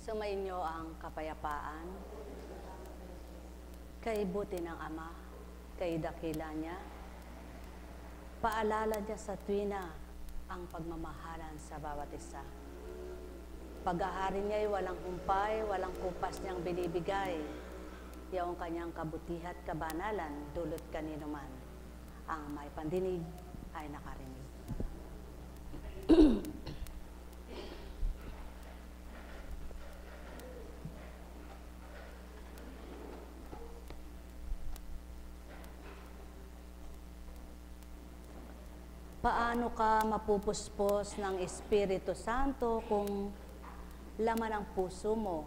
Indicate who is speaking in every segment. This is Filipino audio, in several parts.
Speaker 1: Sumainyo ang kapayapaan, kay buti ng Ama, kay dakila niya, paalala niya sa tuwina ang pagmamahalan sa bawat isa. Pag-ahari niya ay walang humpay, walang kupas niyang binibigay, yaong kanyang kabutihan at kabanalan dulot kanino man. Ang may pandinig ay nakarinig. Paano ka mapupuspos ng Espiritu Santo kung laman ng puso mo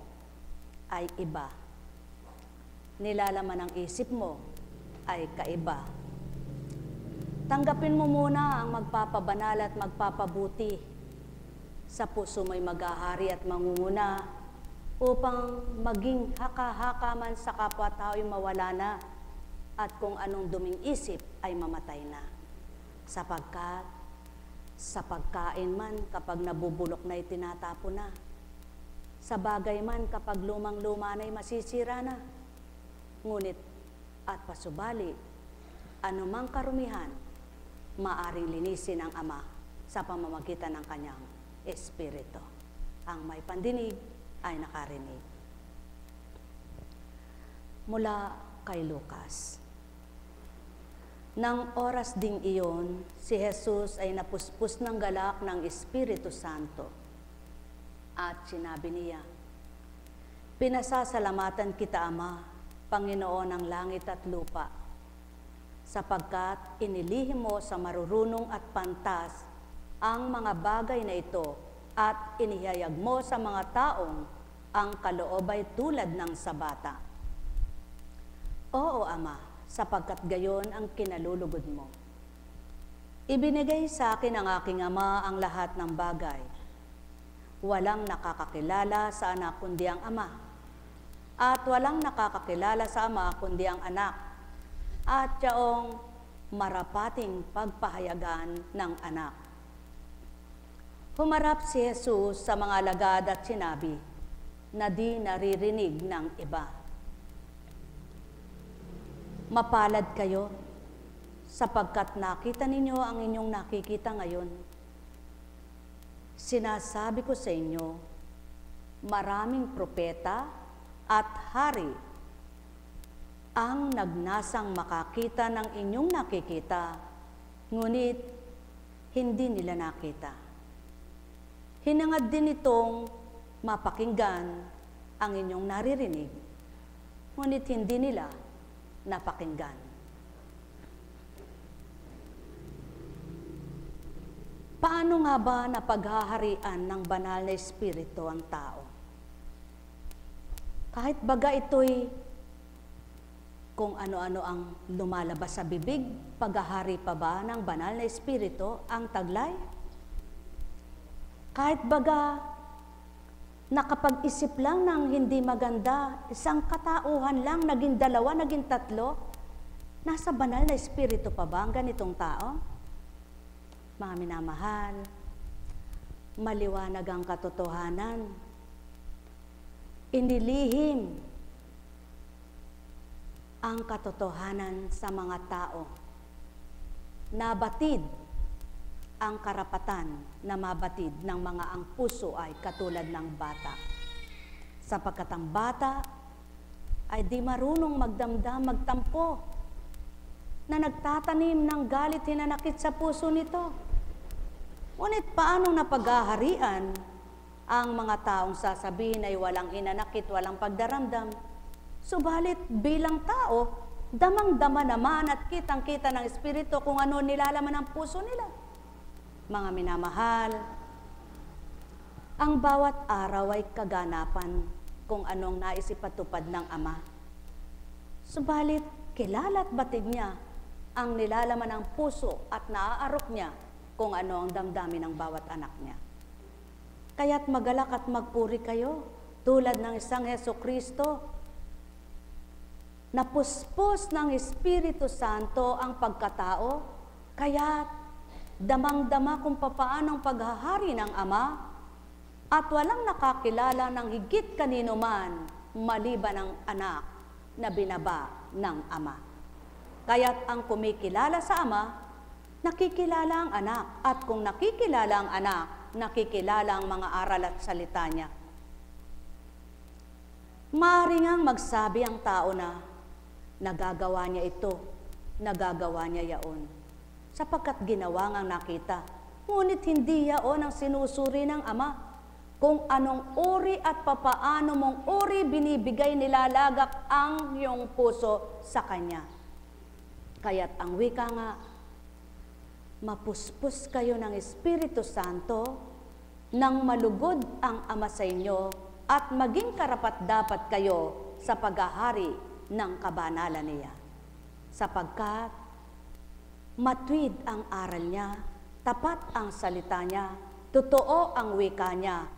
Speaker 1: ay iba? Nilalaman ng isip mo ay kaiba. Tanggapin mo muna ang magpapabanal at magpapabuti. Sa puso mo'y maghahari at mangunguna upang maging haka-haka man sa kapwa-tao'y mawala na at kung anong duming isip ay mamatay na. Sapagkat sa pagkain man kapag nabubulok na itinatapo na, sa bagay man kapag lumang-luma na'y masisira na, ngunit at pasubali, anumang karumihan, maaring linisin ng Ama sa pamamagitan ng kanyang Espiritu. Ang may pandinig ay nakarinig. Mula kay Lucas. Nang oras ding iyon, si Jesus ay napuspos ng galak ng Espiritu Santo. At sinabi niya, "Pinasasalamatan kita, Ama, Panginoon ng langit at lupa, sapagkat inilihim mo sa marurunong at pantas ang mga bagay na ito at inihayag mo sa mga taong ang kaloob ay tulad ng sa bata. Oo, Ama, sapagkat gayon ang kinalulugod mo. Ibinigay sa akin ng aking Ama ang lahat ng bagay. Walang nakakakilala sa anak kundi ang Ama, at walang nakakakilala sa Ama kundi ang anak, at yaong marapating pagpahayagan ng anak." Humarap si Jesus sa mga alagad at sinabi na di naririnig ng iba, "Mapalad kayo, sapagkat nakita ninyo ang inyong nakikita ngayon. Sinasabi ko sa inyo, maraming propeta at hari ang nagnasang makakita ng inyong nakikita, ngunit hindi nila nakita. Hinangad din itong mapakinggan ang inyong naririnig, ngunit hindi nila napakinggan." Paano nga ba napaghaharian ng banal na Espiritu ang tao? Kahit baga ito'y kung ano-ano ang lumalabas sa bibig, paghahari pa ba ng banal na Espiritu ang taglay? Kahit baga nakapag-isip lang ng hindi maganda, isang katauhan lang, naging dalawa, naging tatlo, nasa banal na Espiritu pa ba ang ganitong tao? Mga minamahal, maliwanag ang katotohanan. Inilihim ang katotohanan sa mga tao. Nabatid ang karapatan na mabatid ng mga ang puso ay katulad ng bata. Sapagkat ang bata ay di marunong magdamdam, magtampo, na nagtatanim ng galit hinanakit sa puso nito. Ngunit paano napaghaharian ang mga taong sasabihin ay walang hinanakit, walang pagdaramdam? Subalit bilang tao, damang-dama naman at kitang-kita ng Espiritu kung ano nilalaman ng puso nila. Mga minamahal, ang bawat araw ay kaganapan kung anong nais ipatupad ng Ama. Subalit, kilala at batid niya ang nilalaman ng puso at naaarok niya kung ano ang damdamin ng bawat anak niya. Kaya't magalak at magpuri kayo tulad ng isang Hesukristo. Napuspos ng Espiritu Santo ang pagkatao, kaya't damang-dama kung papaano ang paghahari ng Ama At walang nakakilala ng higit kanino man maliban ang anak na binaba ng ama. Kaya't ang kumikilala sa ama, nakikilala ang anak. At kung nakikilala ang anak, nakikilala ang mga aral at salita niya. Maaari ngang magsabi ang tao na nagagawa niya ito, nagagawa niya yaon, sapagkat ginawa ngang nakita. Ngunit hindi yaon ang sinusuri ng ama. Kung anong uri at papaano mong uri binibigay nilalagak ang iyong puso sa kanya. Kaya't ang wika nga, mapuspos kayo ng Espiritu Santo nang malugod ang Ama sa inyo at maging karapat-dapat kayo sa paghahari ng kabanalan niya. Sapagkat matwid ang aral niya, tapat ang salita niya, totoo ang wika niya,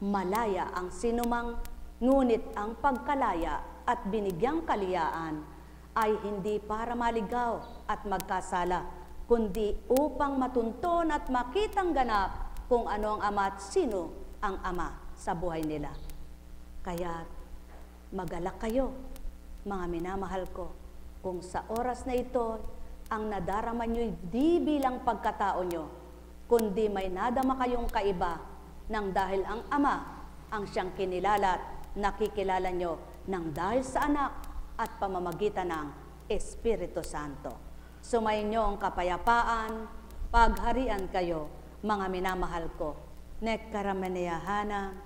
Speaker 1: malaya ang sinumang, ngunit ang pagkalaya at binigyang kaliyaan ay hindi para maligaw at magkasala, kundi upang matunton at makitang ganap kung ano ang ama at sino ang ama sa buhay nila. Kaya magalak kayo, mga minamahal ko, kung sa oras na ito ang nadarama nyo'y di bilang pagkatao nyo, kundi may nadama kayong kaiba nang dahil ang ama ang siyang kinilala at nakikilala nyo nang dahil sa anak at pamamagitan ng Espiritu Santo. Sumayin nyo ang kapayapaan, pagharian kayo, mga minamahal ko. Nekkarameneyahanam,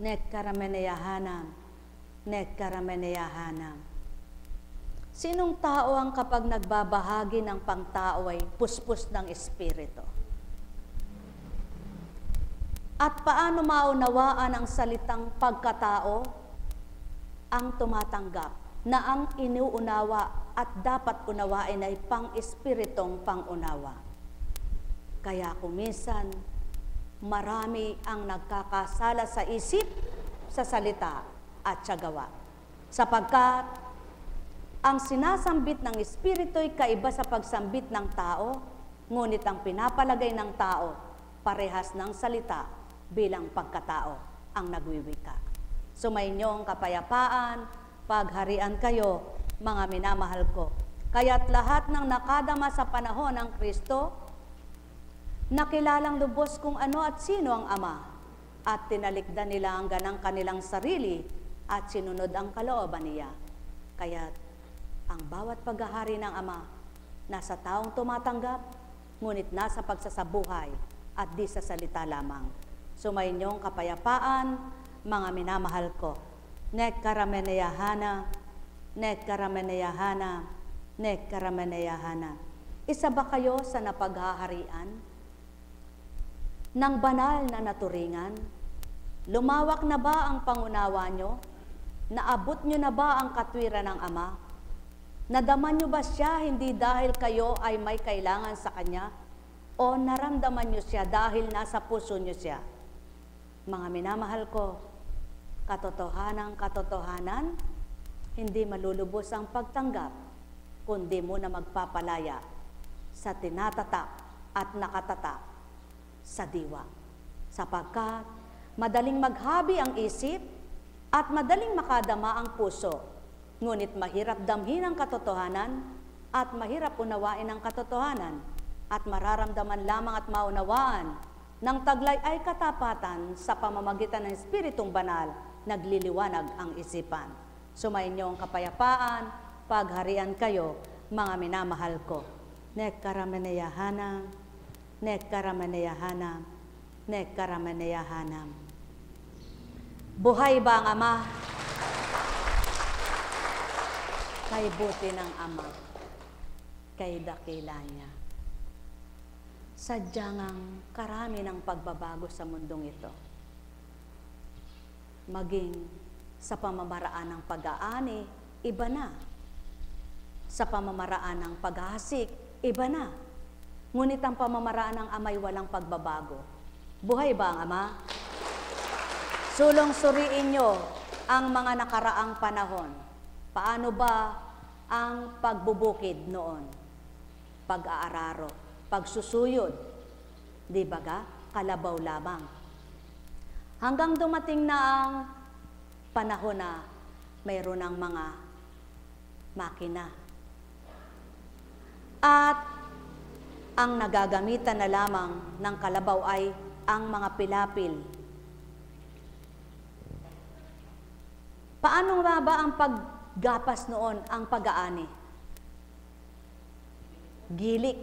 Speaker 1: nekkarameneyahanam, nekkarameneyahanam. Sinong tao ang kapag nagbabahagi ng pangtao ay puspos ng Espiritu? At paano maunawaan ang salitang pagkatao? Ang tumatanggap na ang inuunawa at dapat unawain ay pang-espiritong pangunawa. Kaya kung minsan, marami ang nagkakasala sa isip, sa salita at sa gawa. Sapagkat ang sinasambit ng Espiritu ay kaiba sa pagsambit ng tao, ngunit ang pinapalagay ng tao, parehas ng salita, bilang pagkatao ang nagwiwika. Sumainyo ang kapayapaan, pagharian kayo, mga minamahal ko. Kaya't lahat ng nakadama sa panahon ng Kristo, nakilalang lubos kung ano at sino ang Ama, at tinalikdan nila ang ganang kanilang sarili at sinunod ang kalooban niya. Kaya't ang bawat paghahari ng Ama, nasa taong tumatanggap, ngunit nasa pagsasabuhay at di sa salita lamang. Sumainyong kapayapaan, mga minamahal ko. Nekkarameneyahana, nekkarameneyahana, nekkarameneyahana. Isa ba kayo sa napaghaharian ng banal na naturingan? Lumawak na ba ang pangunawa nyo? Naabot nyo na ba ang katwiran ng Ama? Nadaman nyo ba siya hindi dahil kayo ay may kailangan sa Kanya? O naramdaman nyo siya dahil nasa puso nyo siya? Mga minamahal ko, katotohanan, hindi malulubos ang pagtanggap, kundi muna magpapalaya sa tinatatak at nakatatak sa diwa. Sapagkat madaling maghabi ang isip at madaling makadama ang puso, ngunit mahirap damhin ang katotohanan at mahirap unawain ang katotohanan at mararamdaman lamang at maunawaan ng taglay ay katapatan sa pamamagitan ng Espiritong Banal, nagliliwanag ang isipan. Sumainyo ang kapayapaan, pagharian kayo, mga minamahal ko. Nekkarameneyahanam, nekkarameneyahanam, nekkarameneyahanam. Buhay ba ang Ama? Kay buti ng Ama, kay dakila niya. Sadyang ang karami ng pagbabago sa mundong ito. Maging sa pamamaraan ng pag-aani, iba na. Sa pamamaraan ng paghahasik, iba na. Ngunit ang pamamaraan ng Ama'y walang pagbabago. Buhay ba ang Ama? Sulong-suriin nyo ang mga nakaraang panahon. Paano ba ang pagbubukid noon? Pag-aararo, pagsusuyod, di ba ga? Kalabaw lamang. Hanggang dumating na ang panahon na mayroon ng mga makina. At ang nagagamitan na lamang ng kalabaw ay ang mga pilapil. Paano ba ang paggapas noon, ang pag-aani? Gilik,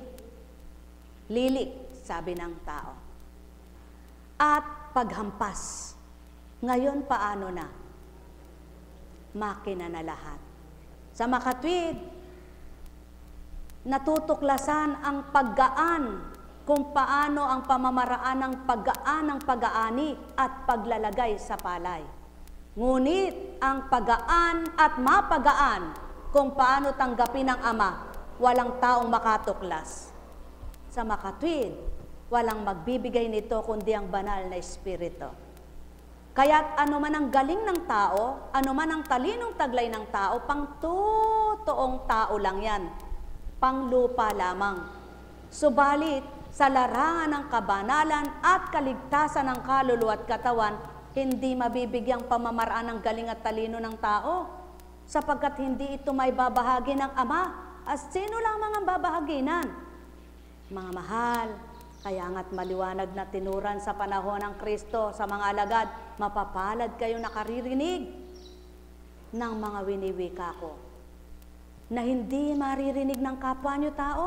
Speaker 1: lilik, sabi ng tao. At paghampas. Ngayon paano na? Makina na lahat. Sa makatwid, natutuklasan ang paggaan kung paano ang pamamaraan ng paggaan ng pag-aani at paglalagay sa palay. Ngunit ang paggaan at mapagaan kung paano tanggapin ng Ama, walang taong makatuklas. Sa makatwid, walang magbibigay nito kundi ang banal na Espiritu. Kaya't ano man ang galing ng tao, ano man ang talinong taglay ng tao, pang totoong tao lang yan. Panglupa lamang. Subalit, sa larangan ng kabanalan at kaligtasan ng kaluluwa at katawan, hindi mabibigyang pamamaraan ng galing at talino ng tao, sapagkat hindi ito may babahagi ng Ama. At sino lamang ang babahaginan? Mga mahal, kaya nga't maliwanag na tinuran sa panahon ng Kristo sa mga alagad, mapapalad kayo nakaririnig ng mga winiwika ko, na hindi maririnig ng kapwa nyo tao.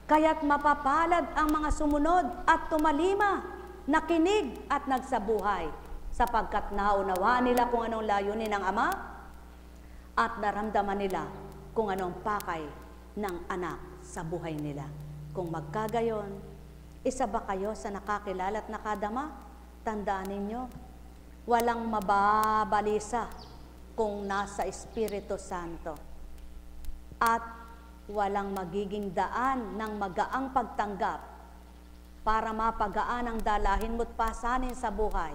Speaker 1: Kaya't mapapalad ang mga sumunod at tumalima, nakinig at nagsabuhay, sapagkat naunawaan nila kung anong layunin ng Ama at naramdaman nila kung anong pakay ng anak sa buhay nila. Kung magkagayon, isa ba kayo sa nakakilala at nakadama? Tandaan ninyo, walang mababalisa kung nasa Espiritu Santo. At walang magiging daan ng magaang pagtanggap para mapagaan ang dalahin mo't pasanin sa buhay.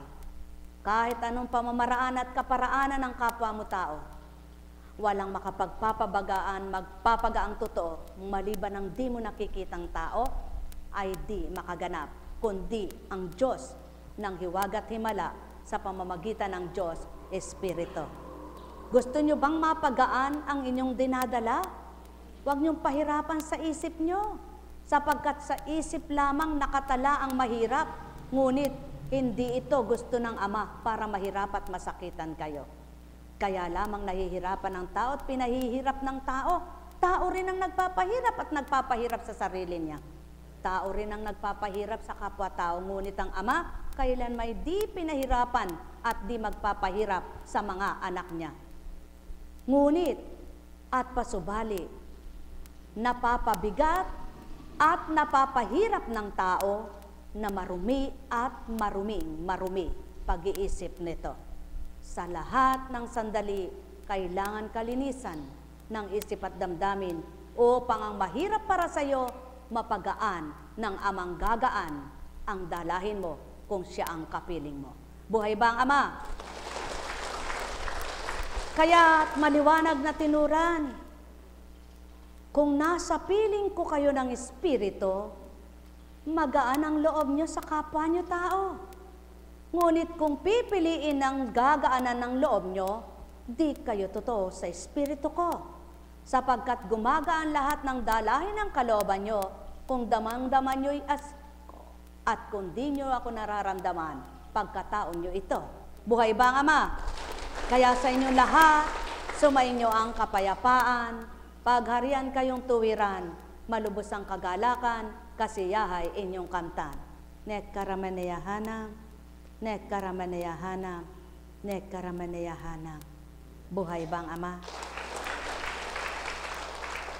Speaker 1: Kahit anong pamamaraan at kaparaanan ng kapwa mo tao, walang magpapagaang totoo, maliban ng di mo nakikitang tao, ay di makaganap, kundi ang Diyos ng hiwagat himala sa pamamagitan ng Diyos Espiritu. Gusto nyo bang mapagaan ang inyong dinadala? Huwag niyong pahirapan sa isip nyo, sapagkat sa isip lamang nakatala ang mahirap, ngunit hindi ito gusto ng Ama para mahirap at masakitan kayo. Kaya lamang nahihirapan ng tao at pinahihirap ng tao. Tao rin ang nagpapahirap at nagpapahirap sa sarili niya. Tao rin ang nagpapahirap sa kapwa-tao, ngunit ang Ama kailan may di pinahirapan at di magpapahirap sa mga anak niya. Ngunit at pasubali, napapabigat at napapahirap ng tao na marumi at marumi pag-iisip nito. Sa lahat ng sandali, kailangan kalinisan ng isip at damdamin upang ang mahirap para sa iyo, mapagaan ng Amang gagaan ang dalahin mo kung siya ang kapiling mo. Buhay ba ang Ama? Kaya maliwanag na tinuran, kung nasa piling ko kayo ng Espiritu, magaan ang loob nyo sa kapwa nyo tao. Ngunit kung pipiliin ang gagaanan ng loob nyo, di kayo totoo sa Espiritu ko. Sapagkat gumagaan lahat ng dalahin ng kalooban nyo, kung damang-daman nyo'y at kung di nyo ako nararamdaman, pagkataon nyo ito. Buhay ba ang Ama? Kaya sa inyong lahat, sumainyo ang kapayapaan, pagharian kayong tuwiran, malubos ang kagalakan, kasiyahay inyong kamtan. Nek karamanayahana, nek karamanayahana, nek karamanayahana. Buhay ba ang Ama?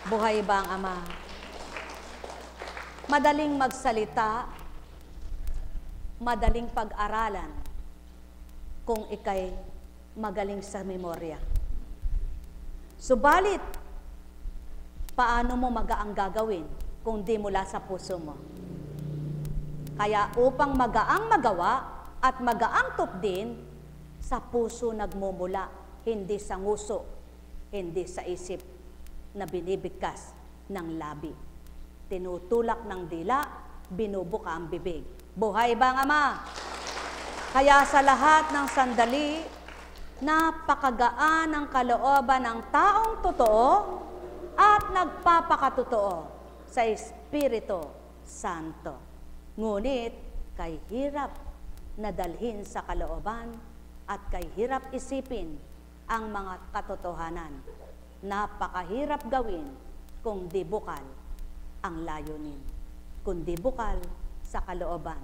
Speaker 1: Buhay ba ang Ama? Madaling magsalita, madaling pag-aralan, kung ikay magaling sa memorya. Subalit, paano mo magaang gagawin kung di mula sa puso mo? Kaya upang magaang magawa at magaang tupdin, sa puso nagmumula, hindi sa nguso, hindi sa isip na binibigkas ng labi. Tinutulak ng dila, binubuka ang bibig. Buhay ba ang Ama? Kaya sa lahat ng sandali, napakagaan ang kalooban ng taong totoo at nagpapakatotoo sa Espiritu Santo. Ngunit kay hirap na dalhin sa kalooban at kay hirap isipin ang mga katotohanan. Napakahirap gawin kung di bukal ang layunin, kundi bukal sa kalooban,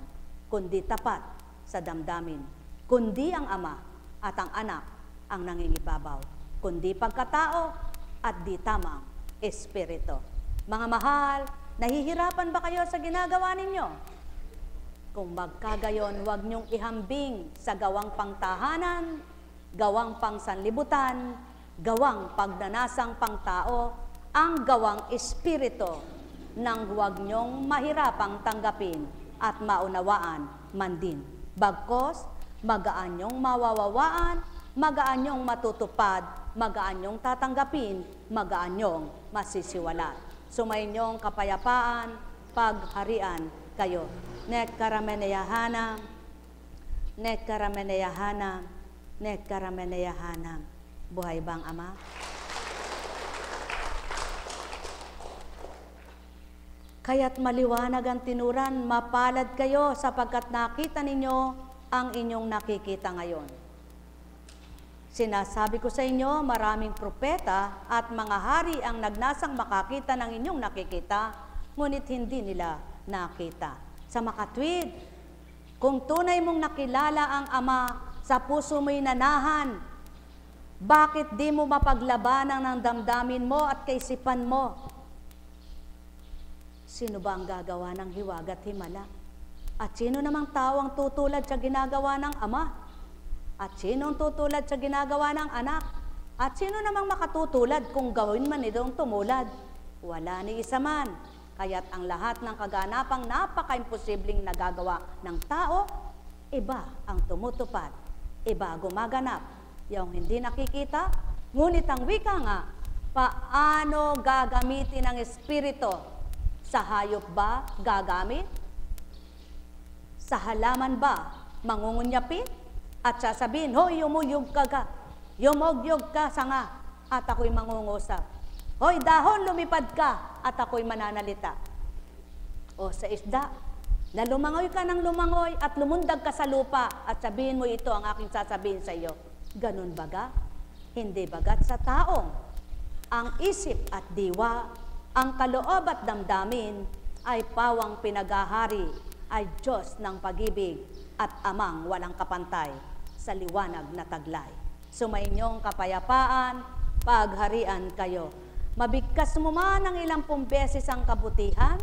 Speaker 1: kundi tapat sa damdamin, kundi ang Ama at ang Anak ang nangingibabaw, kundi pagkatao at di tamang espiritu. Mga mahal, nahihirapan ba kayo sa ginagawa ninyo? Kung magkagayon, huwag niyong ihambing sa gawang pangtahanan, gawang pangsanlibutan, gawang pagnanasang pangtao, ang gawang espiritu, nang huwag niyong mahirapang tanggapin at maunawaan man din. Bagkos, magaan niyong mawawawaan, magaan niyong matutupad, magaan niyong tatanggapin, magaan niyong masisiwalat. Sumayinyong kapayapaan, pagharian kayo. Nekkarameneyahanam, nekkarameneyahanam, nekkarameneyahanam. Buhay bang Ama? Kaya't maliwanag ang tinuran, mapalad kayo sapagkat nakita ninyo ang inyong nakikita ngayon. Sinasabi ko sa inyo, maraming propeta at mga hari ang nagnasang makakita ng inyong nakikita, ngunit hindi nila nakita. Sa makatwid, kung tunay mong nakilala ang Ama, sa puso mo'y nanahan, bakit di mo mapaglabanan ng damdamin mo at kaisipan mo? Sino ba ang gagawa ng hiwag at himala? At sino namang tao ang tutulad sa ginagawa ng Ama? At sino ang tutulad sa ginagawa ng Anak? At sino namang makatutulad kung gawin man itong tumulad? Wala ni isa man. Kaya't ang lahat ng kaganapang napaka-imposibleng nagagawa ng tao, iba ang tumutupad, iba gumaganap. Yung hindi nakikita, ngunit ang wika nga, paano gagamitin ang Espiritu? Sa hayop ba gagamit? Sa halaman ba mangungunyapin? At sasabihin, hoy, yumugyog ka sanga, at ako'y mangungusap. Hoy, dahon, lumipad ka, at ako'y mananalita. O sa isda, na lumangoy ka ng lumangoy at lumundag ka sa lupa at sabihin mo ito ang aking sasabihin sa iyo. Ganun baga? Hindi bagat sa taong ang isip at diwa, ang kaloob at damdamin ay pawang pinagahari, ay Diyos ng pag-ibig at Amang walang kapantay sa liwanag na taglay. Sumainyong kapayapaan, pagharian kayo. Mabigkas mo man ng ilang beses ang kabutihan,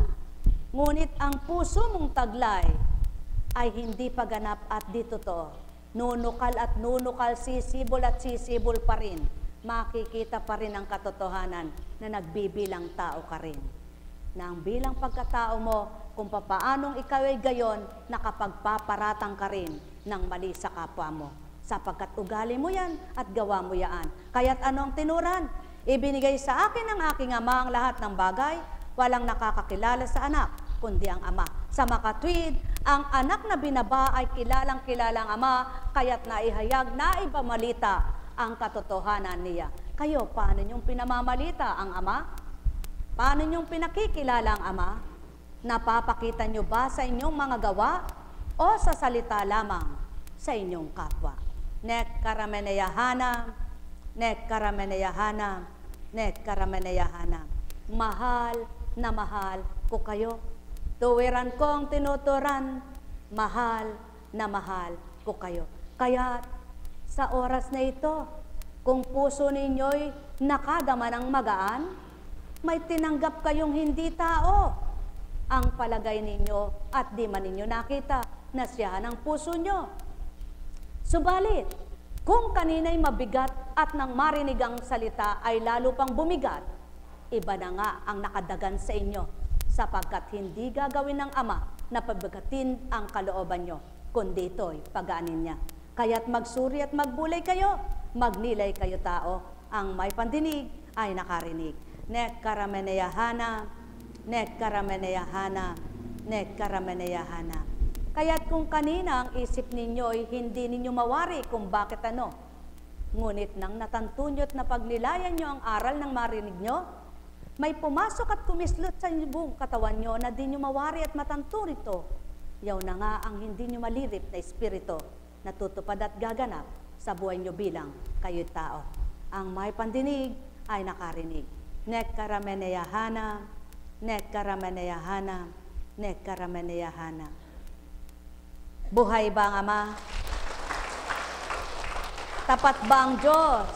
Speaker 1: ngunit ang puso mong taglay ay hindi paganap at di totoo. Nunukal at nunukal, sisibol at sisibol pa rin. Makikita pa rin ang katotohanan na nagbibilang tao ka rin. Na ang bilang pagkatao mo, kung papaanong ikaw ay gayon, nakapagpaparatang ka rin ng mali sa kapwa mo. Sapagkat ugali mo yan at gawa mo yan. Kaya't anong tinuran? Ibinigay sa akin ng aking Ama ang lahat ng bagay, walang nakakakilala sa anak, kundi ang Ama. Sa makatwid, ang anak na binaba ay kilalang-kilalang Ama, kaya't naihayag, naipamalita ang katotohanan niya. Kayo, paano niyong pinamamalita ang Ama? Paano niyong pinakikilala ang Ama? Napapakita niyo ba sa inyong mga gawa o sa salita lamang sa inyong kapwa? Nekkarameneyahanam, nekkarameneyahanam, nekkarameneyahanam. Mahal na mahal ko kayo. Tuwiran kong tinuturan, mahal na mahal ko kayo. Kaya sa oras na ito, kung puso ninyo'y nakadama ng magaan, may tinanggap kayong hindi tao. Ang palagay ninyo at di man ninyo nakita na siya ng puso nyo. Subalit, kung kanina'y mabigat at nang marinig ang salita ay lalo pang bumigat, iba na nga ang nakadagan sa inyo, sapagkat hindi gagawin ng Ama na pabagatin ang kalooban nyo, kundi ito'y pagaanin niya. Kaya't magsuri at magbulay kayo, magnilay kayo tao, ang may pandinig ay nakarinig. Nekkarameneyahanam, nekkarameneyahanam, nekkarameneyahanam. Kaya't kung kanina ang isip ninyo ay hindi ninyo mawari kung bakit ano, ngunit nang natantunyo't na paglilayan nyo ang aral ng marinig nyo, may pumasok at kumislot sa buong katawan nyo na di nyo mawari at matanto rito. Yaw na nga ang hindi nyo malirip na espiritu na tutupad at gaganap sa buhay nyo bilang kayo'y tao. Ang may pandinig ay nakarinig. Nek karameneyahana, nek karameneyahana, nek karameneyahana. Buhay ba ang Ama? Tapat ba ang Diyos?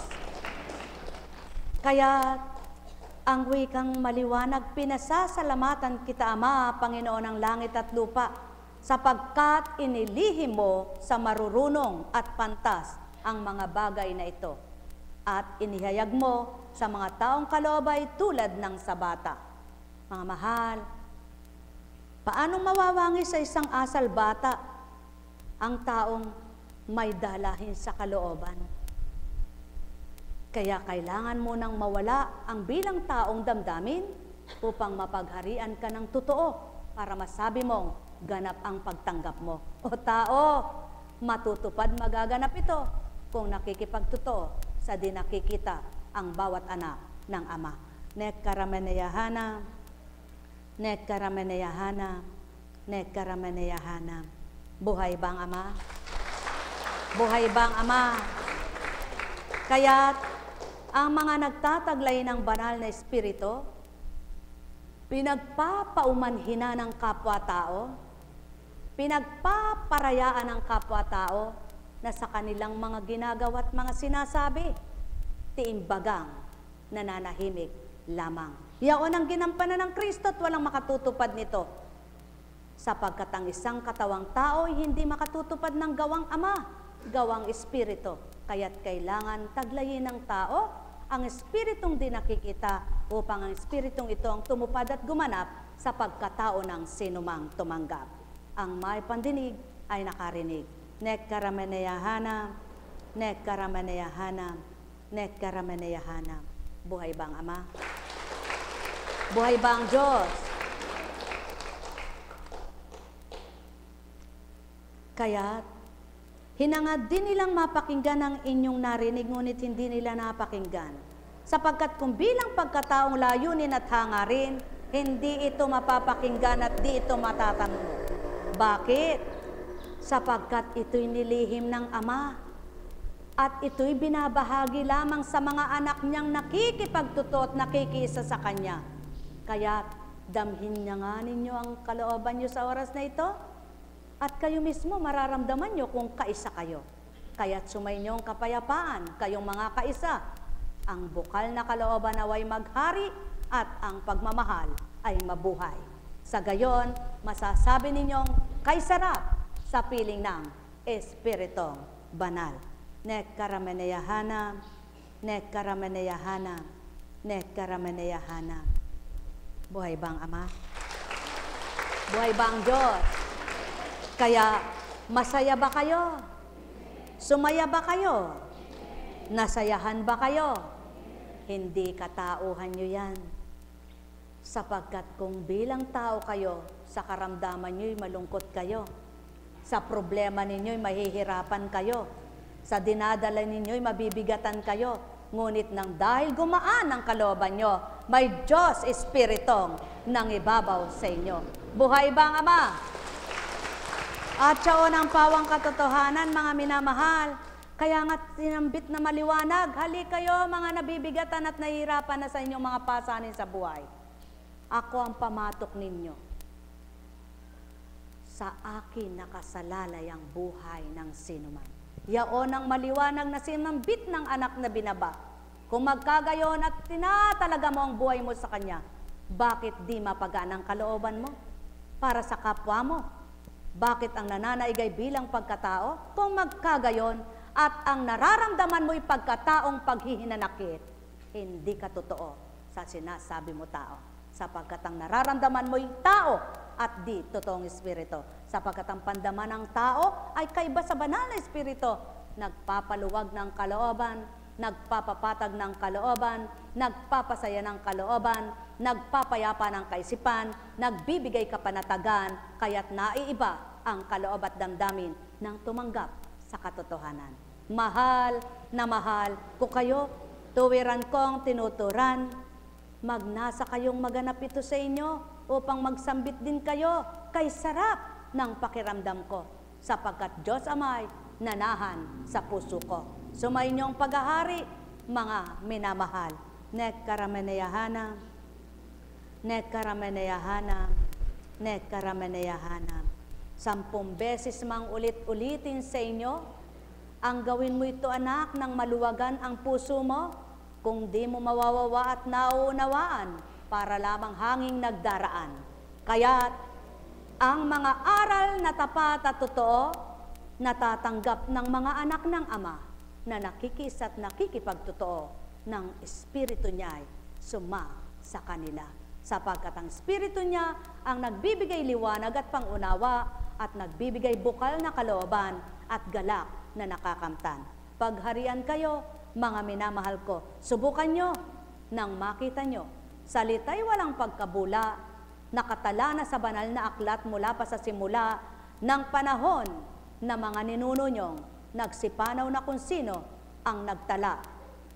Speaker 1: Kaya ang wikang maliwanag, pinasasalamatan kita, Ama, Panginoon ng langit at lupa, sapagkat inilihim mo sa marurunong at pantas ang mga bagay na ito, at inihayag mo sa mga taong kalobay tulad ng sa bata. Mga mahal, paanong mawawangi sa isang asal bata ang taong may dalahin sa kalooban? Kaya kailangan mo nang mawala ang bilang taong damdamin upang mapagharian ka ng totoo para masabi mong ganap ang pagtanggap mo. O tao, matutupad magaganap ito kung nakikipagtotoo sa di nakikita ang bawat anak ng Ama. Nek karameneyahana, nek karameneyahana, nek karameneyahana. Buhay ba ang Ama? Buhay ba ang Ama? Kaya't ang mga nagtataglay ng banal na espiritu, pinagpapaumanhina ng kapwa-tao, pinagpaparayaan ng kapwa-tao na sa kanilang mga ginagawa at mga sinasabi, tiimbagang nananahimik lamang. Yaon ang ginampanan ng Kristo at walang makatutupad nito, sapagkat ang isang katawang tao ay hindi makatutupad ng gawang Ama, gawang espiritu. Kaya't kailangan taglayin ng tao ang espiritong di nakikita upang ang espiritong ito ang tumupad at gumanap sa pagkatao ng sinumang tumanggap. Ang may pandinig ay nakarinig. Nek karameneyahana, nek karameneyahana, nek karameneyahana. Buhay ba ang Ama? Buhay ba ang Diyos? Kaya't hinangad din nilang mapakinggan ang inyong narinig, ngunit hindi nila napakinggan. Sapagkat kung bilang pagkataong layunin at hangarin, hindi ito mapapakinggan at di ito matatanong. Bakit? Sapagkat ito'y nilihim ng Ama at ito'y binabahagi lamang sa mga anak niyang nakikipagtotoo at nakikiisa sa Kanya. Kaya damhin niya nga ninyo ang kalooban niyo sa oras na ito, at kayo mismo mararamdaman nyo kung kaisa kayo. Kaya't sumainyo ang kapayapaan, kayong mga kaisa. Ang bukal na kalooban naway maghari at ang pagmamahal ay mabuhay. Sa gayon, masasabi ninyong kaisarap sa piling ng Espiritong Banal. Nek karameneyahana, nek karameneyahana, nek karameneyahana. Buhay ba ang Ama? Buhay ba ang Diyos? Kaya, masaya ba kayo? Sumaya ba kayo? Nasayahan ba kayo? Hindi katauhan nyo yan. Sapagkat kung bilang tao kayo, sa karamdaman nyo'y malungkot kayo. Sa problema ninyo'y mahihirapan kayo. Sa dinadala ninyo'y mabibigatan kayo. Ngunit nang dahil gumaan ang kalooban nyo, may Diyos Espiritong nangibabaw sa inyo. Buhay ba ang Ama? At siyaon ang pawang katotohanan, mga minamahal. Kaya nga sinambit na maliwanag, hali kayo mga nabibigatan at nahihirapan na sa inyong mga pasanin sa buhay. Ako ang pamatok ninyo. Sa akin nakasalalay ang buhay ng sinuman. Yaon ang maliwanag na sinambit ng anak na binaba. Kung magkagayon at tinatalaga mo ang buhay mo sa Kanya, bakit di mapagaan ang kalooban mo para sa kapwa mo? Bakit ang nananaigay bilang pagkatao? Kung magkagayon at ang nararamdaman mo'y pagkataong paghihinanakit, hindi ka totoo sa sinasabi mo tao. Sapagkat ang nararamdaman mo'y tao at di totoong espiritu. Sapagkat ang pandaman ng tao ay kaiba sa banal na espiritu. Nagpapaluwag ng kalooban, nagpapapatag ng kalooban, nagpapasaya ng kalooban, nagpapayapa ng kaisipan, nagbibigay kapanatagan, kaya't naiiba ang kaloob at damdamin ng tumanggap sa katotohanan. Mahal na mahal ko kayo, tuwiran kong tinuturan, magnasa kayong maganap ito sa inyo upang magsambit din kayo kay sarap ng pakiramdam ko, sapagkat Diyos Ama'y nanahan sa puso ko. Sumainyong paghahari, mga minamahal. Nekkarameneyahanam, nekkarameneyahanam, nekkarameneyahanam. 10 beses mang ulit-ulitin sa inyo, ang gawin mo ito, anak, nang maluwagan ang puso mo, kung di mo mawawawa at nauunawaan, para lamang hanging nagdaraan. Kaya't ang mga aral na tapat at totoo, natatanggap ng mga anak ng Ama na nakikis at nakikipagtotoo ng Espiritu niya ay suma sa kanila. Sapagkat ang Espiritu niya ang nagbibigay liwanag at pangunawa at nagbibigay bukal na kalooban at galak na nakakamtan. Pagharian kayo, mga minamahal ko, subukan nyo nang makita nyo. Salita'y walang pagkabula, nakatala na sa banal na aklat mula pa sa simula ng panahon na mga ninuno nyong nagsipanaw na kung sino ang nagtala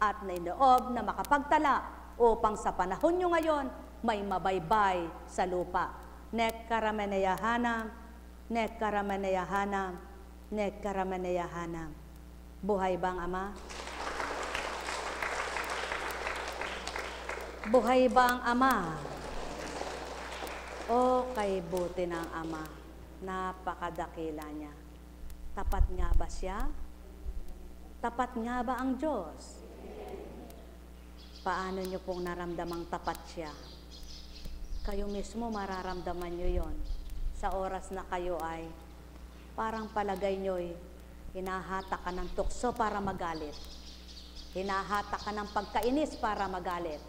Speaker 1: at nainoob na makapagtala upang sa panahon nyo ngayon may mabaybay sa lupa. Nekkarameneyahanam, nekkarameneyahanam, nekkarameneyahanam. Buhay ba ang Ama? Buhay ba ang Ama? O kay buti ng Ama, napakadakila niya. Tapat nga ba siya? Tapat nga ba ang Diyos? Paano niyo pong naramdamang tapat siya? Kayo mismo mararamdaman niyo yon sa oras na kayo ay parang palagay niyo'y hinahatak ka ng tukso para magalit. Hinahatak ka ng pagkainis para magalit.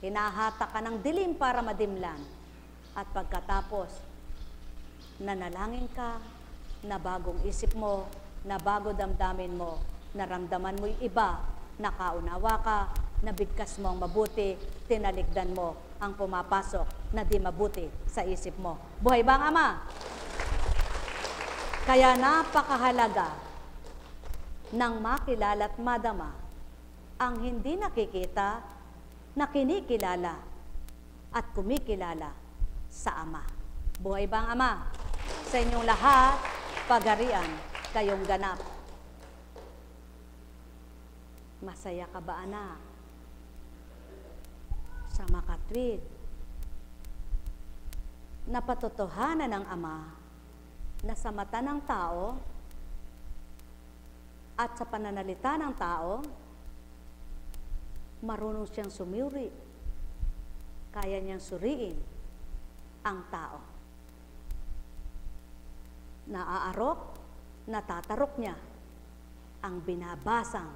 Speaker 1: Hinahatak ka ng dilim para madimlan. At pagkatapos, nanalangin ka, na bagong isip mo, na bago damdamin mo, naramdaman mo'y iba, nakaunawa ka, nabigkas mo ang mabuti, tinalikdan mo ang pumapasok na di mabuti sa isip mo. Buhay ba ang Ama? Kaya napakahalaga nang makilala at madama ang hindi nakikita na kinikilala at kumikilala sa Ama. Buhay ba ang Ama? Sa inyong lahat, pagarian, kayong ganap. Masaya ka ba, anak? Sa makatwid, napatotohanan ng Ama na sa mata ng tao at sa pananalita ng tao, marunong siyang sumuri. Kaya niyang suriin ang tao. Naaarok, natatarok niya ang binabasang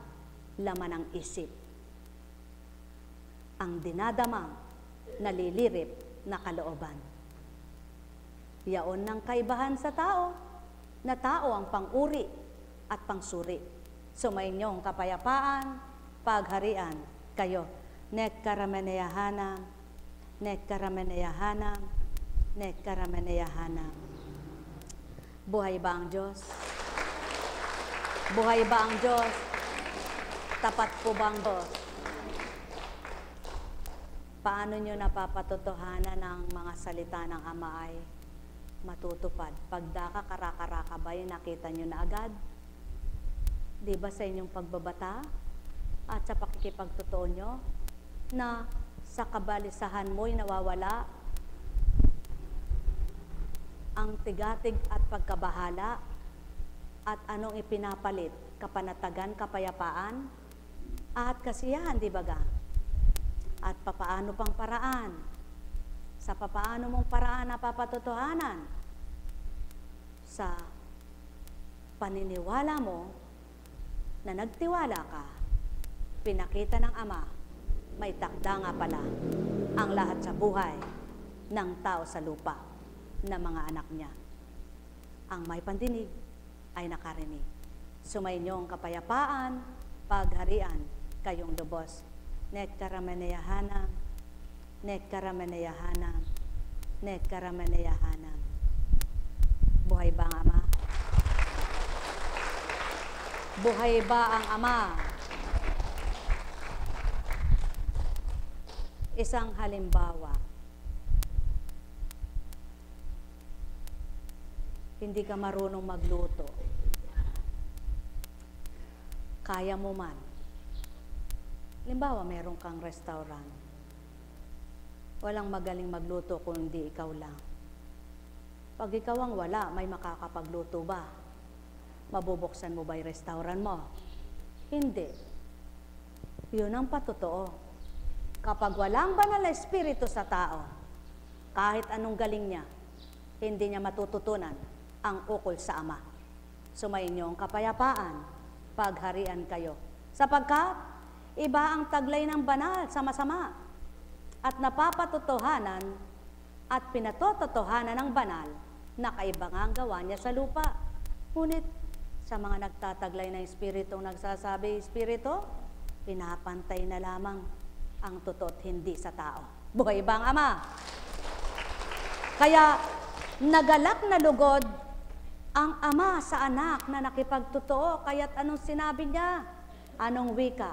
Speaker 1: laman ng isip. Ang dinadamang nalilirip na kalooban. Yaon ng kaibahan sa tao, na tao ang pang-uri at pang-suri. Sumainyong kapayapaan, pagharian kayo. Nekkarameneyahanam, nekkarameneyahanam, nekkarameneyahanam. Buhay ba ang Diyos? Buhay ba ang Diyos? Tapat po ba ang Diyos? Paano nyo napapatotohanan ng mga salita ng Ama ay matutupad? Pagdaka, karaka-raka ba yung nakita nyo na agad? Di ba sa inyong pagbabata at sa pakikipagtotoo nyo na sa kabalisahan mo'y nawawala ang tigatig at pagkabahala at anong ipinapalit? Kapanatagan, kapayapaan at kasiyahan, di ba ga? At papaano pang paraan? Sa papaano mong paraan na papatotohanan? Sa paniniwala mo na nagtiwala ka, pinakita ng Ama, may takda nga pala ang lahat sa buhay ng tao sa lupa na mga anak niya. Ang may pandinig ay nakarinig. Sumainyong kapayapaan, pagharian, kayong lubos. Nekkarameneyahanam, nekkarameneyahanam, nekkarameneyahanam. Buhay Buhay ba ang Ama? Buhay ba ang Ama? Isang halimbawa. Hindi ka marunong magluto. Kaya mo man. Halimbawa, meron kang restaurant. Walang magaling magluto kung hindi ikaw lang. Pag ikaw ang wala, may makakapagluto ba? Mabubuksan mo ba yung restaurant mo? Hindi. Yun ang patotoo. Kapag walang banal na espiritu sa tao, kahit anong galing niya, hindi niya matututunan ang ukol sa Ama. Sumainyo ang kapayapaan, pagharian kayo. Sapagkat, iba ang taglay ng banal sa masama at napapatotohanan at pinatototohanan ng banal na kaibang ang gawa niya sa lupa. Ngunit, sa mga nagtataglay ng Espiritong nagsasabi, Espiritu, pinapantay na lamang ang totoo at hindi sa tao. Buhay ba ang Ama? Kaya, nagalak na lugod ang Ama sa anak na nakipagtotoo. Kaya't anong sinabi niya? Anong wika?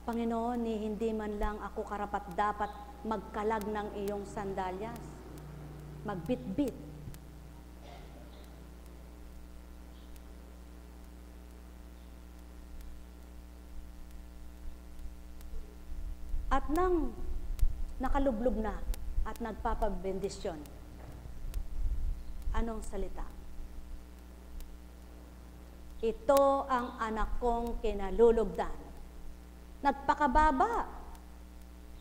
Speaker 1: Panginoon, ni hindi man lang ako karapat dapat magkalag ng iyong sandalyas. Magbitbit. At nang nakalublob na at nagpapabendisyon, anong salita? Ito ang anak kong kinalulugdan. Nagpakababa.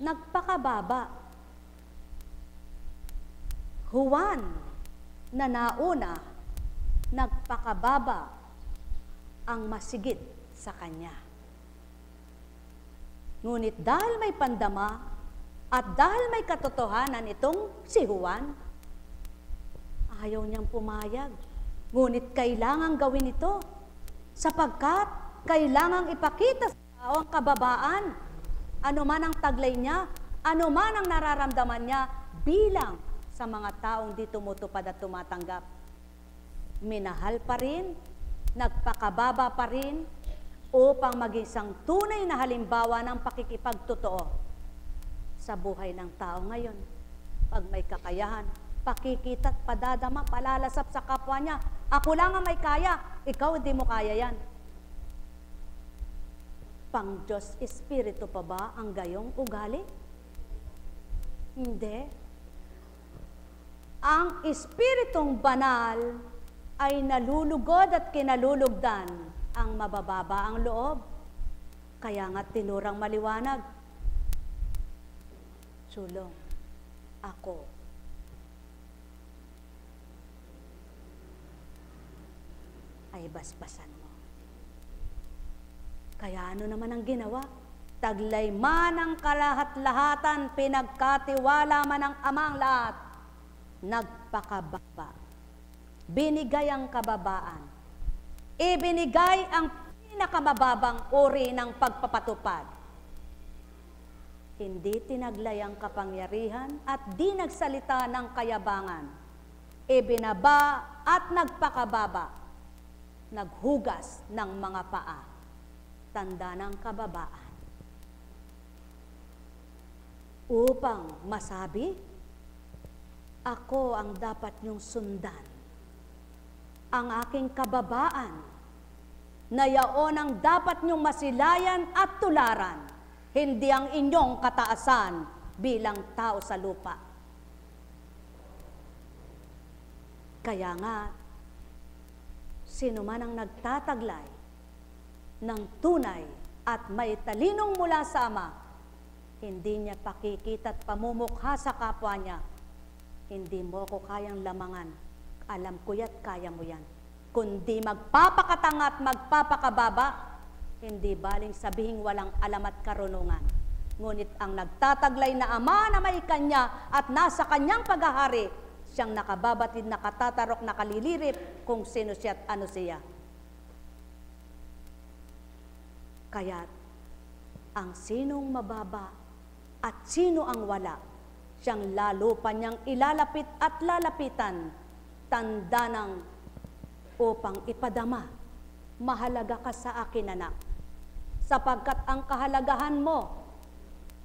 Speaker 1: Nagpakababa. Juan na nauna, nagpakababa ang masigit sa kanya. Ngunit dahil may pandama at dahil may katotohanan itong si Juan, ayaw niyang pumayag. Ngunit kailangang gawin ito sapagkat kailangang ipakita sa tao ang kababaan. Ano man ang taglay niya, ano man ang nararamdaman niya bilang sa mga taong di tumutupad at tumatanggap. Minahal pa rin, nagpakababa pa rin, upang maging isang tunay na halimbawa ng pakikipagtotoo sa buhay ng tao ngayon. Pag may kakayahan, pakikita at padadama, palalasap sa kapwa niya. Ako lang ang may kaya, ikaw di mo kaya yan. Pang Diyos Espiritu pa ba ang gayong ugali? Hindi. Ang Espiritong banal ay nalulugod at kinalulugdan ang mabababa ang loob. Kaya nga tinurang maliwanag. Sulong, ako. Ay basbasan mo. Kaya ano naman ang ginawa? Taglay man ang kalahat-lahatan, pinagkatiwala man ang Amang lahat. Nagpakababa. Binigay ang kababaan. Ibinigay ang pinakamababang uri ng pagpapatupad. Hindi tinaglay ang kapangyarihan at di nagsalita ng kayabangan. Ibinaba at nagpakababa. Naghugas ng mga paa. Tanda ng kababaan. Upang masabi, ako ang dapat niyong sundan. Ang aking kababaan, na yaon ang dapat niyong masilayan at tularan, hindi ang inyong kataasan bilang tao sa lupa. Kaya nga, sino man ang nagtataglay ng tunay at may talinong mula sa Ama, hindi niya pakikita at pamumukha sa kapwa niya, hindi mo ko kayang lamangan. Alam ko ya't kaya mo yan. Kundi magpapakatanga at magpapakababa, hindi baling sabihing walang alam at karunungan. Ngunit ang nagtataglay na Ama na may Kanya at nasa Kanyang paghahari, siyang nakababatid, nakatatarok, nakalilirip kung sino siya at ano siya. Kaya ang sinong mababa at sino ang wala, siyang lalo pa niyang ilalapit at lalapitan, tanda ng upang ipadama, mahalaga ka sa akin, anak, sapagkat ang kahalagahan mo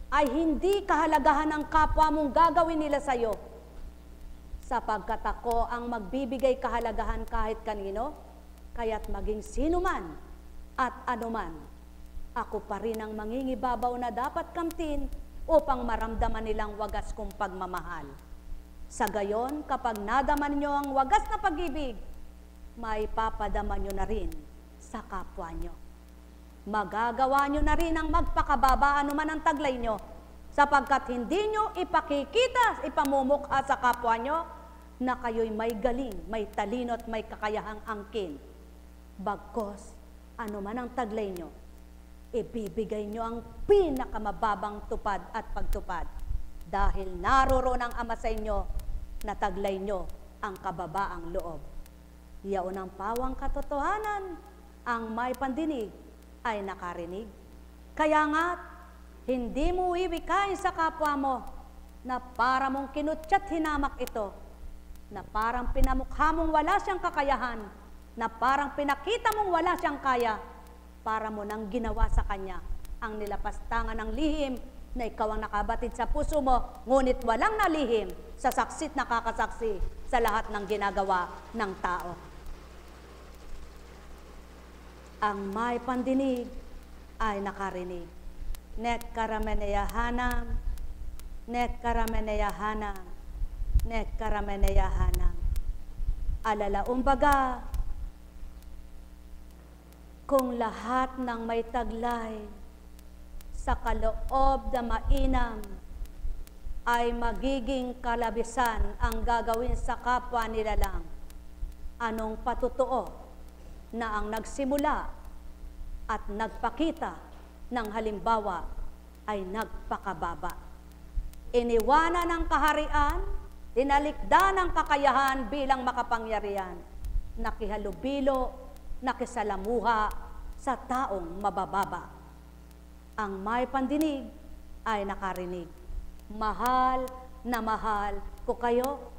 Speaker 1: ay hindi kahalagahan ng kapwa mong gagawin nila sa iyo, sapagkat ako ang magbibigay kahalagahan kahit kanino, kaya't maging sino man at anuman, ako pa rin ang mangingibabaw na dapat kamtin upang maramdaman nilang wagas kong pagmamahal. Sa gayon, kapag nadaman nyo ang wagas na pag-ibig, may papadama nyo na rin sa kapwa nyo. Magagawa nyo na rin ang magpakababa anuman ang taglay nyo, sapagkat hindi nyo ipakikita, ipamumukha sa kapwa nyo na kayo'y may galing, may talino at may kakayahang angkin. Bagkos, anuman ang taglay nyo, ibibigay nyo ang pinakamababang tupad at pagtupad dahil naroroon ang Ama sa inyo na taglay nyo ang kababaang loob. Yaon ang pawang katotohanan, ang may pandinig ay nakarinig. Kaya nga't hindi mo iwikain sa kapwa mo na para mong kinutya't hinamak ito, na parang pinamukha mong wala siyang kakayahan, na parang pinakita mong wala siyang kaya, para mo nang ginawa sa kanya ang nilapastangan ng lihim na ikaw ang nakabatid sa puso mo, ngunit walang nalihim sa saksit nakakasaksi sa lahat ng ginagawa ng tao. Ang may pandinig ay nakarinig. Nek karameneyahanam, nek karameneyahanam, nek karameneyahanam. Alala umbaga, kung lahat ng may taglay sa kaloob na mainam ay magiging kalabisan ang gagawin sa kapwa nila lang, anong patutuo na ang nagsimula at nagpakita ng halimbawa ay nagpakababa. Iniwanan ng kaharian, dinalikda ng kakayahan bilang makapangyarihan, nakihalubilo, nakisalamuha sa taong mabababa. Ang may pandinig ay nakarinig. Mahal na mahal ko kayo.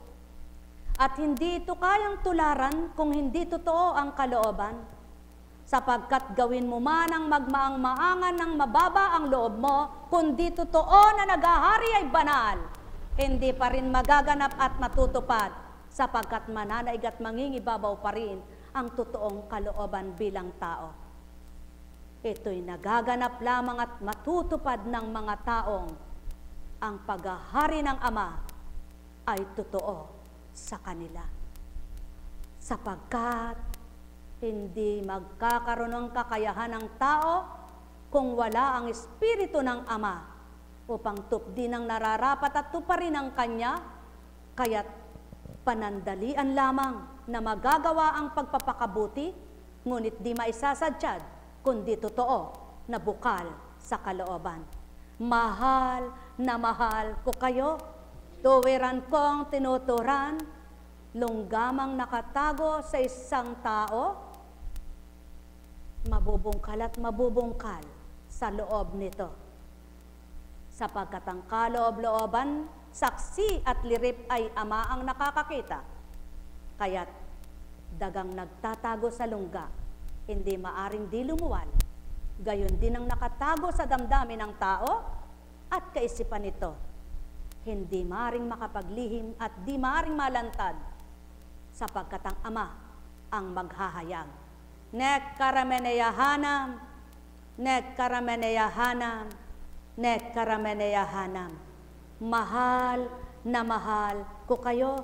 Speaker 1: At hindi ito kayang tularan kung hindi totoo ang kalooban, sapagkat gawin mo man ang magmaang-maangan ng mababa ang loob mo, kundi totoo na naghahari ay banal, hindi pa rin magaganap at matutupad, sapagkat mananaig at mangingibabaw pa rin ang totoong kalooban bilang tao. Ito'y nagaganap lamang at matutupad ng mga taong ang paghahari ng Ama ay totoo sa kanila. Sapagkat hindi magkakaroon ng kakayahan ng tao kung wala ang Espiritu ng Ama upang tupdin ang nararapat at tuparin ang Kanya, kaya't panandalian lamang na magagawa ang pagpapakabuti, ngunit di maisasadyad, kundi totoo na bukal sa kalooban. Mahal na mahal ko kayo, tuwiran kong tinuturan, lunggamang nakatago sa isang tao, mabubungkal at mabubungkal sa loob nito. Sapagkat ang kaloob-looban, saksi at lirip ay Ama ang nakakakita. Kaya't dagang nagtatago sa lungga, hindi maaring di lumuwal. Gayon din ang nakatago sa damdamin ng tao at kaisipan nito. Hindi maaring makapaglihim at di maaring malantad, sapagkat ang Ama ang maghahayag. Nek karameneyahanam, nek karameneyahanam, nek karameneyahanam. Mahal na mahal ko kayo,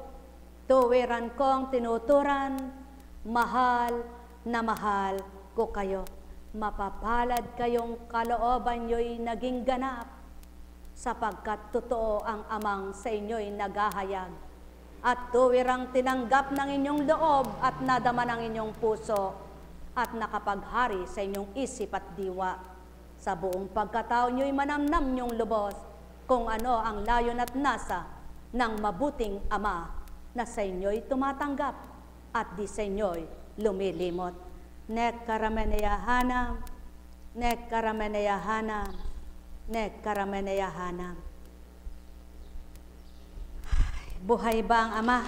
Speaker 1: tuwiran kong tinuturan, mahal na mahal ko kayo. Mapapalad kayong kalooban nyo'y naging ganap, sapagkat totoo ang Amang sa inyo'y naghahayag. At tuwirang tinanggap ng inyong loob at nadama ng inyong puso, at nakapaghari sa inyong isip at diwa. Sa buong pagkatao nyo'y manamnam nyong lubos, kung ano ang layon at nasa ng mabuting Ama na sa inyo'y tumatanggap at di sa inyo'y lumilimot. Nek karameneyahanam, nek karameneyahanam, nek karameneyahanam. Buhay ba ang Ama?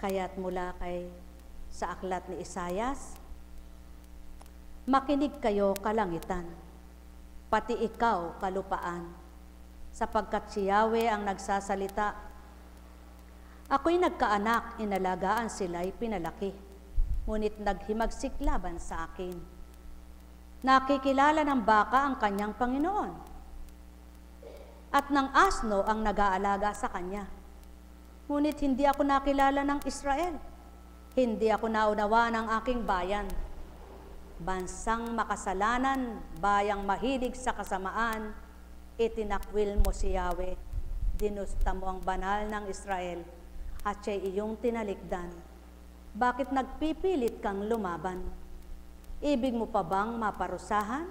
Speaker 1: Kaya't mula sa aklat ni Isayas, makinig kayo kalangitan, pati ikaw kalupaan, sapagkat si Yahweh ang nagsasalita. Ako'y nagkaanak, inalagaan sila'y pinalaki, ngunit naghimagsik laban sa akin. Nakikilala ng baka ang kanyang Panginoon, at ng asno ang nag-aalaga sa kanya. Ngunit hindi ako nakilala ng Israel, hindi ako naunawa ng aking bayan. Bansang makasalanan, bayang mahilig sa kasamaan, itinakwil mo si Yahweh, dinusta mo ang banal ng Israel, at siya'y iyong tinalikdan. Bakit nagpipilit kang lumaban? Ibig mo pa bang maparusahan?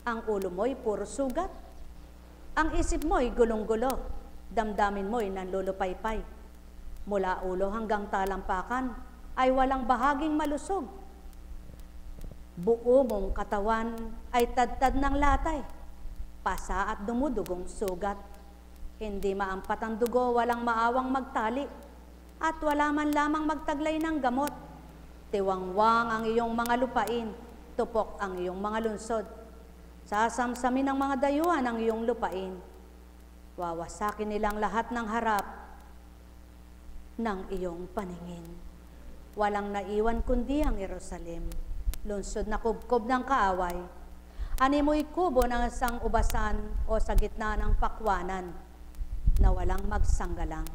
Speaker 1: Ang ulo mo'y puro sugat. Ang isip mo'y gulong-gulo, damdamin mo'y nanlulupaypay. Mula ulo hanggang talampakan ay walang bahaging malusog. Buo mong katawan ay tadtad ng latay, pasa at dumudugong sugat. Hindi maampat ang dugo, walang maawang magtali, at wala man lamang magtaglay ng gamot. Tiwangwang ang iyong mga lupain, tupok ang iyong mga lunsod. Sasamsamin ng mga dayuhan ang iyong lupain. Wawasakin nilang lahat ng harap ng iyong paningin. Walang naiwan kundi ang Jerusalem, lunsod na kubkob ng kaaway. Animoy kubo ng isang ubasan o sa gitna ng pakwanan na walang magsanggalang.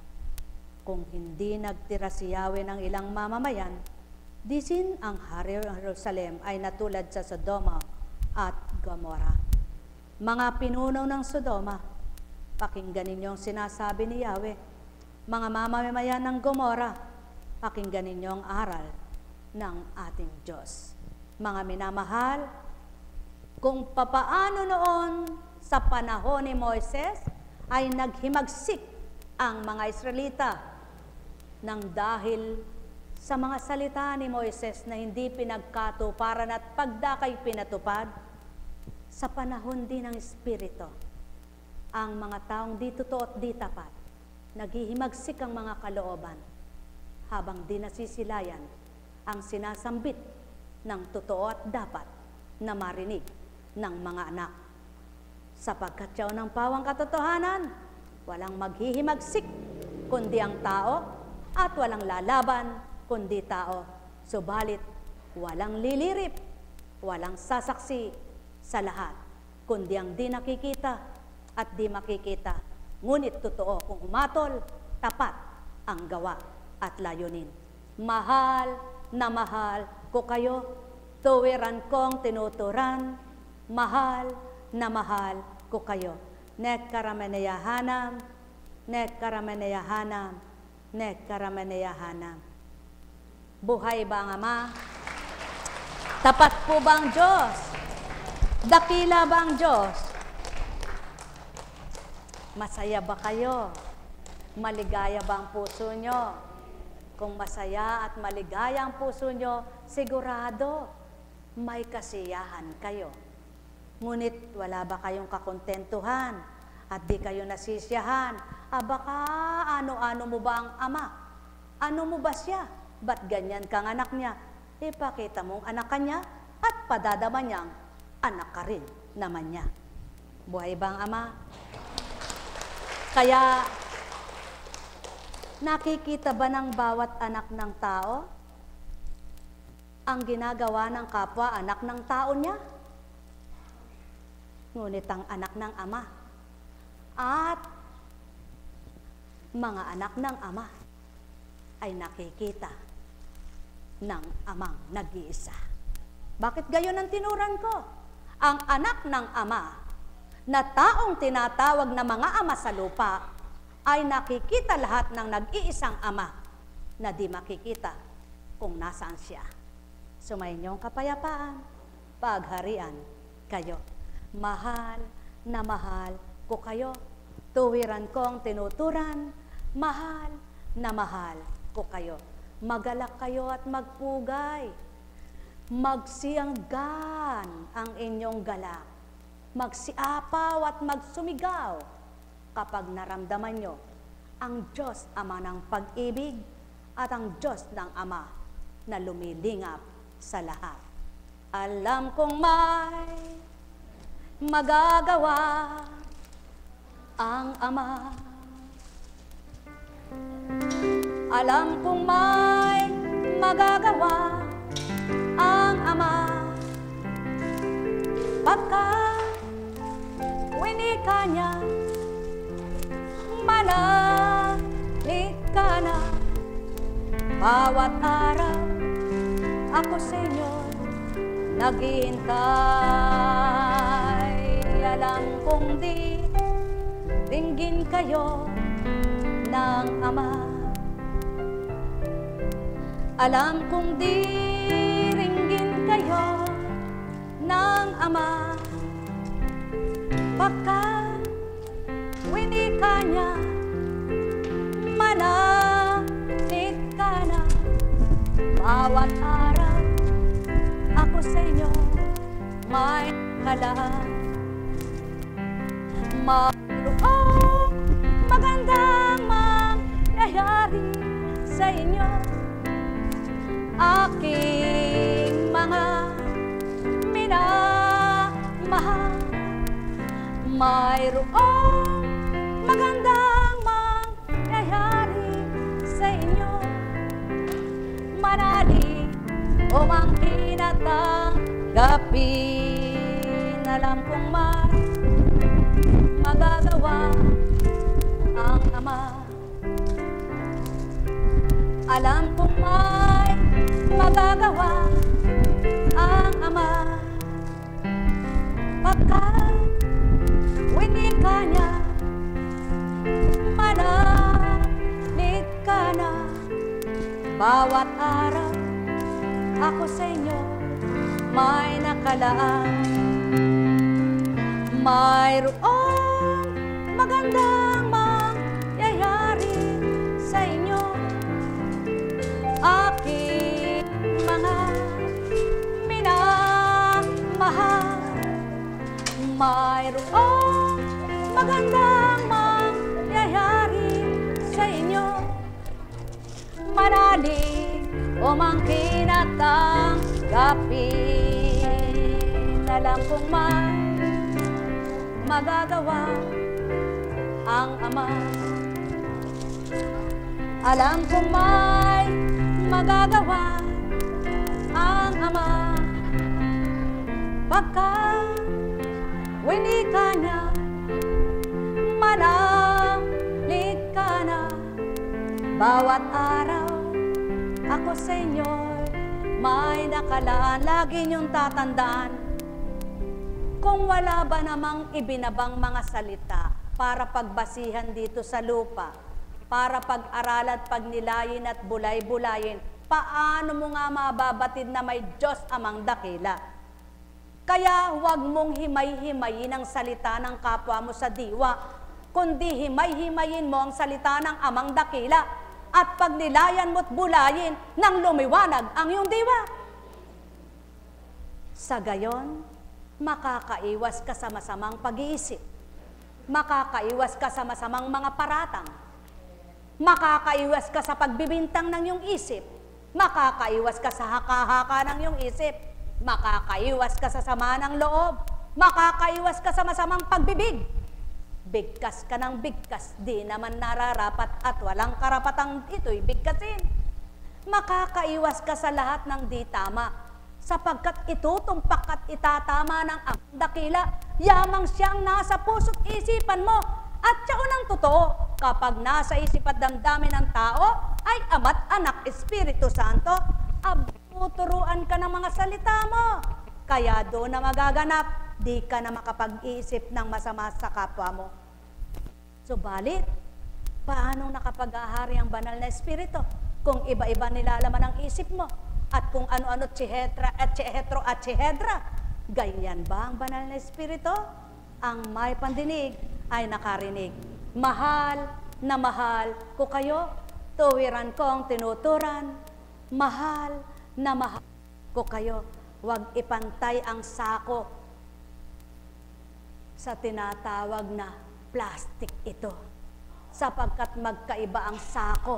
Speaker 1: Kung hindi nagtira si Yahweh ng ilang mamamayan, disin ang hari ng Jerusalem ay natulad sa Sodoma at Gomora. Mga pinuno ng Sodoma, pakinggan ninyong sinasabi ni Yahweh. Mga mamamayan ng Gomora, pakinggan ninyo ang aral ng ating Diyos. Mga minamahal, kung papaano noon sa panahon ni Moises ay naghimagsik ang mga Israelita nang dahil sa mga salita ni Moises na hindi pinagkatuparan at pagdakay pinatupad, sa panahon din ng Espiritu, ang mga taong di totoo at di tapat, naghihimagsik ang mga kalooban habang di nasisilayan ang sinasambit ng totoo at dapat na marinig ng mga anak. Sapagkat siya ng pawang katotohanan, walang maghihimagsik kundi ang tao at walang lalaban kundi tao. Subalit walang lilirip, walang sasaksi sa lahat kundi ang di nakikita at di makikita. Ngunit totoo kung umatol, tapat ang gawa at layunin. Mahal na mahal ko kayo, tuwiran kong tinuturan, mahal na mahal ko kayo. Nekkarameneyahanam, nekkarameneyahanam, nekkarameneyahanam. Buhay ba ang Ama? Tapat po ba ang Diyos? Dakila ba ang Diyos? Masaya ba kayo? Maligaya ba ang puso nyo? Kung masaya at maligaya ang puso nyo, sigurado may kasiyahan kayo. Ngunit wala ba kayong kakontentuhan at di kayo nasisiyahan? Baka ano-ano mo ba ang Ama? Ano mo ba siya? Ba't ganyan kang anak niya? Ipakita mong anak ka niya at padadama niyang anak ka rin naman niya. Buhay ba ang Ama? Kaya, nakikita ba ng bawat anak ng tao ang ginagawa ng kapwa anak ng tao niya? Ngunit ang anak ng Ama at mga anak ng Ama ay nakikita ng Amang nag-iisa. Bakit gayon ang tinuran ko? Ang anak ng Ama na taong tinatawag na mga ama sa lupa ay nakikita lahat ng nag-iisang Ama na di makikita kung nasaan siya. Sumayin niyong kapayapaan, pagharian kayo. Mahal na mahal ko kayo, tuwiran kong tinuturan, mahal na mahal ko kayo. Magalak kayo at magpugay. Magsianggan ang inyong galak, magsiapaw at magsumigaw kapag naramdaman nyo ang Diyos Ama ng pag-ibig at ang Diyos ng Ama na lumilingap sa lahat. Alam kong may magagawa ang Ama. Alam kong may magagawa ang Ama. Pagka winika niya, manalig ka na. Bawat araw ako sa inyo naghihintay. Alam kong di dinggin kayo ng Ama. Alam kong di ringgin kayo ng Ama. Pagka winika niya, manalig ka na. Bawat araw ako sa inyo may kalaan. Mayroong magandang mangyayari sa inyo, aking mga minamahal. Mayroong magandang mangyayari sa inyo, manalig o mangkin at tanggapin. Alam kong may magagawa ang Ama. Alam kong may magagawa ang Ama. Pagka winika niya, manalig ka na. Bawat araw ako sa inyo may nakalaan. Mayroong magandang mangyayari sa inyo, aking mga minamahal. Mayroong magandang mangyayari sa inyo, manalig o mangkin at tanggapin. Alam kong may magagawa ang Ama. Alam kong may magagawa ang Ama. Pagka winika niya, manalig ka na. Bawat araw ako sa inyo may nakalaan. Lagi niyong tatandaan, kung wala ba namang ibinabang mga salita para pagbasihan dito sa lupa, para pag-aral at pagnilayin at bulay-bulayin, paano mo nga mababatid na may Diyos Amang dakila? Kaya huwag mong himay-himayin ang salita ng kapwa mo sa diwa, kundi himay-himayin mo ang salita ng Amang dakila at pagnilayan mo't bulayin nang lumiwanag ang iyong diwa. Sa gayon, makakaiwas ka sa masamang pag-iisip, makakaiwas ka sa masamang mga paratang, makakaiwas ka sa pagbibintang ng iyong isip, makakaiwas ka sa haka-haka ng iyong isip, makakaiwas ka sa sama ng loob, makakaiwas ka sa masamang pagbibig. Bigkas ka ng bigkas, di naman nararapat at walang karapatang ito'y bigkasin. Makakaiwas ka sa lahat ng di tama, sapagkat itutumpak at itatama ng Amang dakila, yamang siyang nasa puso't isipan mo. At siya unang totoo, kapag nasa isip at damdamin ng tao, ay Ama't Anak, Espiritu Santo, tuturuan ka ng mga salita mo. Kaya doon na magaganap, di ka na makapag-iisip ng masama sa kapwa mo. Subalit, paanong nakapag-ahari ang banal na Espiritu kung iba-iba nilalaman ang isip mo? At kung ano-ano tsihedra at tsihedro at tsihedra, ganyan ba ang banal na Espiritu? Ang may pandinig ay nakarinig. Mahal na mahal ko kayo, tuwiran kong tinuturan. Mahal na mahal ko kayo. Huwag ipantay ang sako sa tinatawag na plastic ito, sapagkat magkaiba ang sako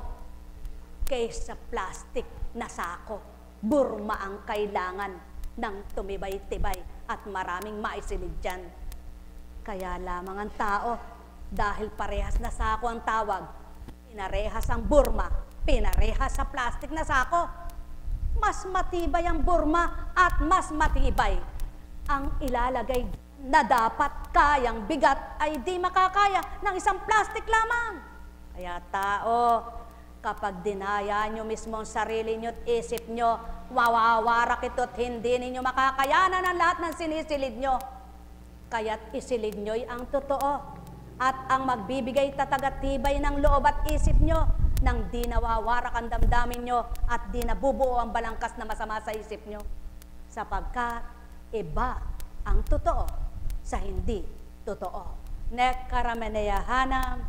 Speaker 1: kaysa plastic na sako. Burma ang kailangan ng tumibay-tibay at maraming maisilid dyan. Kaya lamang ang tao, dahil parehas na sako ang tawag, pinarehas ang Burma, pinarehas sa plastic na sako. Mas matibay ang Burma at mas matibay ang ilalagay na dapat kayang bigat ay di makakaya ng isang plastic lamang. Kaya tao, kapag dinaya nyo mismo ang sarili nyo at isip nyo, wawawarak ito't hindi ninyo makakayanan ang lahat ng sinisilid nyo. Kaya't isilid nyo'y ang totoo at ang magbibigay tatag-tibay ng loob at isip nyo nang di nawawarak ang damdamin nyo at di nabubuo ang balangkas na masama sa isip nyo. Sapagkat iba ang totoo sa hindi totoo. Nek karameneyahanam,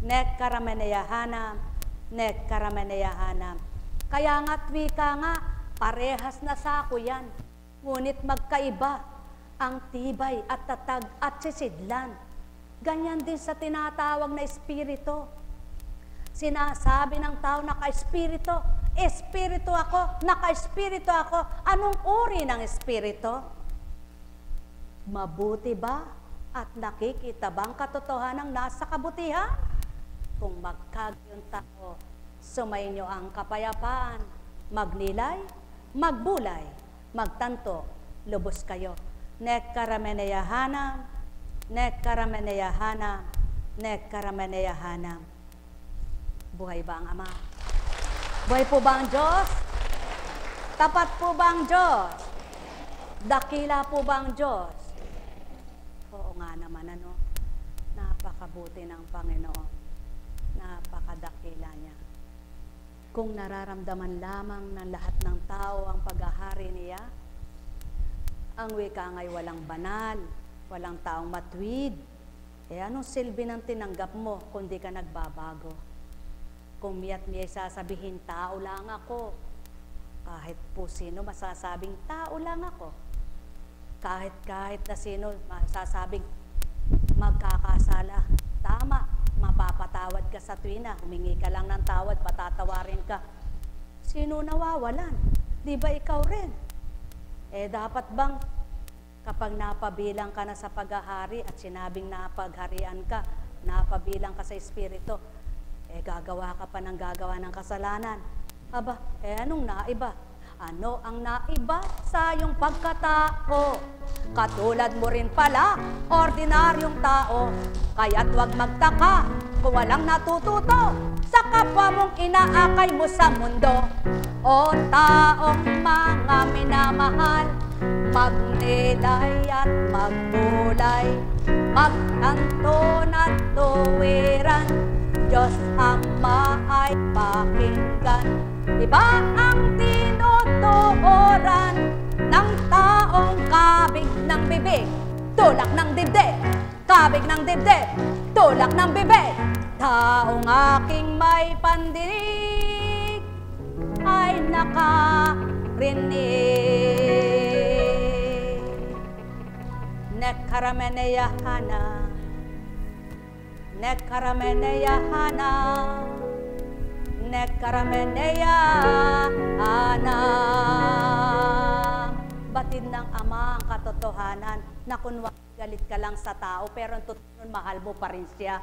Speaker 1: nek karameneyahanam, nek karameneyahanam. Kaya nga't wika nga, parehas na sako yan. Ngunit magkaiba ang tibay at tatag at sisidlan. Ganyan din sa tinatawag na espiritu. Sinasabi ng tao, naka-espiritu. Espiritu ako, naka-espiritu ako. Anong uri ng espiritu? Mabuti ba at nakikita bang katotohanan nasa kabutihan? Kung magkagayong tao, sumainyo ang kapayapaan, magnilay, magbulay, magtanto, lubos kayo. Nek karameneyahanam, nek karameneyahanam, nek karameneyahanam. Buhay ba ang Ama? Buhay po ba ang Diyos? Tapat po ba ang Diyos? Dakila po ba ang Diyos? Oo nga naman, ano? Napakabuti ng Panginoon. Napakadakila niya. Kung nararamdaman lamang ng lahat ng tao ang paghahari niya, ang wika nga'y walang banal, walang taong matuwid. Anong silbi ng tinanggap mo kung di ka nagbabago? Kung miya't miya'y sasabihin, tao lang ako. Kahit po sino masasabing, tao lang ako. Kahit na sino masasabing, magkakasala. Tama, mapapatawad ka sa tuwina. Humingi ka lang ng tawad, patatawarin ka. Sino nawawalan? Di ba ikaw rin? Dapat bang kapag napabilang ka na sa paghahari at sinabing napagharian ka, napabilang ka sa espiritu, gagawa ka pa ng gagawa ng kasalanan. Aba, anong naiba? Ano ang naiba sa iyong pagkatao? Katulad mo rin pala, ordinaryong tao. Kaya't huwag magtaka kung walang natututo sa kapwa mong inaakay mo sa mundo. O taong mga minamahal, magnilay at magbulay, magtanto at tuwiran, Diyos Ama ay pakinggan. Iba ang tinutuoran ng taong kabig ng bibig, tulak ng dibdib, kabig ng dibdib, tulak ng bibig. Taong aking may pandinig ay nakarinig. Nek karameneyahana, nek karameneyahana, nek karameneyahana. Batid ng Ama ang katotohanan na kunwari galit ka lang sa tao, pero ang totoo mahal mo pa rin siya.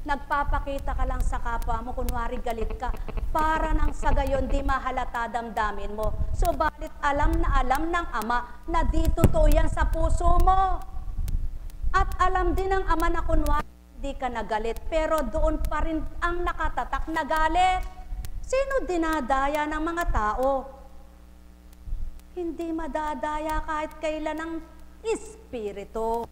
Speaker 1: Nagpapakita ka lang sa kapwa mo, kunwari galit ka, para nang sa gayon di mahalata damdamin mo. Subalit alam ng Ama na di totoo yan sa puso mo. At alam din ng Ama na kunwari di ka nagalit, pero doon pa rin ang nakatatak na galit. Sino dinadaya ng mga tao? Hindi madadaya kahit kailan ng espiritu.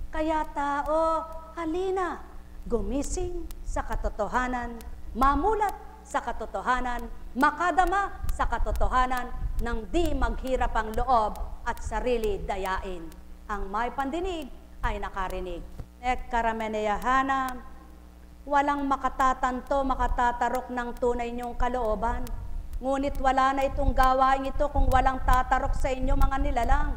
Speaker 1: Kaya tao, halina, gumising sa katotohanan, mamulat sa katotohanan, makadama sa katotohanan, nang di maghirap ang loob at sarili dayain. Ang may pandinig ay nakarinig. Nek karameneyahanam, walang makatatanto, makatatarok ng tunay niyong kalooban. Ngunit wala na itong gawain ito kung walang tatarok sa inyo mga nilalang.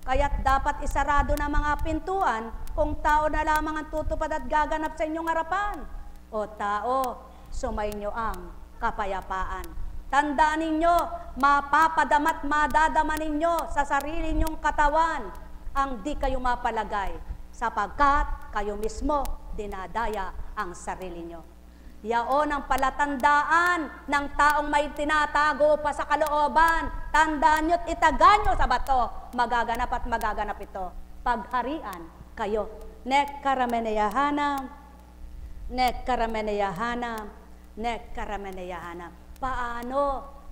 Speaker 1: Kaya't dapat isarado na mga pintuan kung tao na lamang ang tutupad at gaganap sa inyong harapan. O tao, sumainyo ang kapayapaan. Tandaan ninyo, mapapadamat madadama ninyo sa sarili ninyong katawan ang di kayo mapalagay, sapagkat kayo mismo dinadaya ang sarili nyo. Yaon ang palatandaan ng taong may tinatago pa sa kalooban. Tandaan nyo't itagan nyo sa bato. Magaganap at magaganap ito. Pagharian kayo. Nek karameneyahanam, nek karameneyahanam, nek karameneyahanam. Paano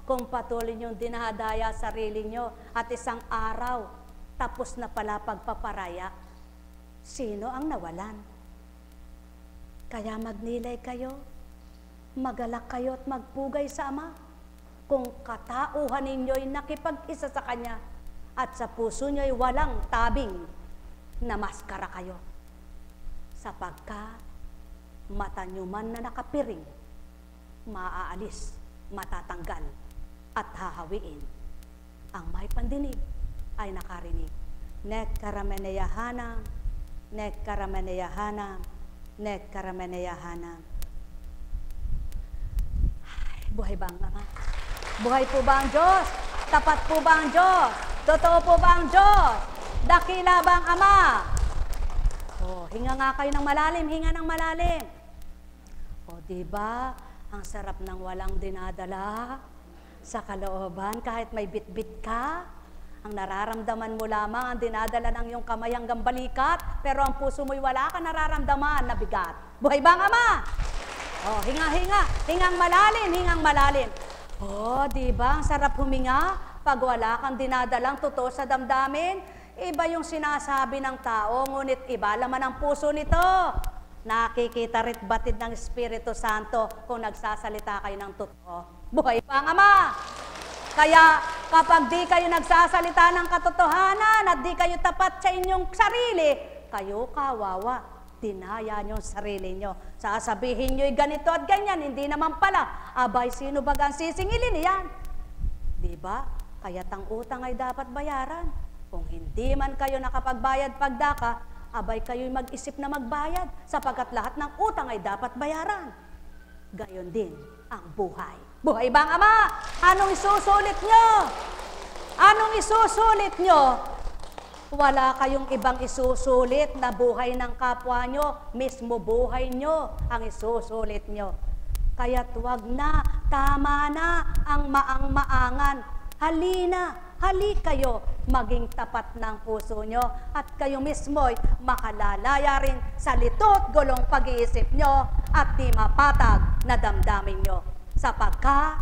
Speaker 1: kung patuloy nyong dinadaya sarili nyo at isang araw tapos na pala pagpaparaya? Sino ang nawalan? Kaya magnilay kayo, magalak kayo at magpugay sa Ama. Kung katauhan ninyo'y nakipag-isa sa Kanya at sa puso nyo'y walang tabing na maskara kayo. Sapagkat mata nyo man na nakapiring, maaalis, matatanggal at hahawiin. Ang may pandinig ay nakarinig. Nek karameneyahanam, nek karameneyahanam, nek karameneyahanam. Buhay ba ang Ama? Buhay po ba ang Diyos? Tapat po ba ang Diyos? Totoo po ba ang Diyos? Dakila ba ang Ama? Oh, hinga nga kayo ng malalim, hinga ng malalim. O, diba? Ang sarap ng walang dinadala sa kalooban, kahit may bit-bit ka. Ang nararamdaman mo lamang, ang dinadala ng iyong kamay hanggang balikat, pero ang puso mo'y wala ka nararamdaman na bigat. Buhay ba ang Ama? Oh, hinga-hinga, hingang malalim, hingang malalim. Oh, diba? Ang sarap huminga pag wala kang dinadalang totoo sa damdamin. Iba yung sinasabi ng tao, ngunit iba laman ang puso nito. Nakikita rit batid ng Espiritu Santo kung nagsasalita kayo ng totoo. Buhay pa ang Ama! Kaya kapag di kayo nagsasalita ng katotohanan at di kayo tapat sa inyong sarili, kayo kawawa. Dinaya nyo sarili nyo. Sasabihin nyo'y ganito at ganyan, hindi naman pala. Abay, sino bagang sisingilin yan? Diba? Kaya't ang utang ay dapat bayaran. Kung hindi man kayo nakapagbayad pagdaka, abay kayo'y mag-isip na magbayad, sapagkat lahat ng utang ay dapat bayaran. Gayon din ang buhay. Buhay ba ang Ama? Anong isusulit nyo? Anong isusulit nyo? Wala kayong ibang isusulit na buhay ng kapwa nyo, mismo buhay nyo ang isusulit nyo. Kaya't wag na, tama na ang maang-maangan. Halina, hali kayo, maging tapat ng puso nyo at kayo mismo'y makalalaya rin sa litot gulong pag-iisip nyo at di mapatag na damdamin nyo. Sapagkat,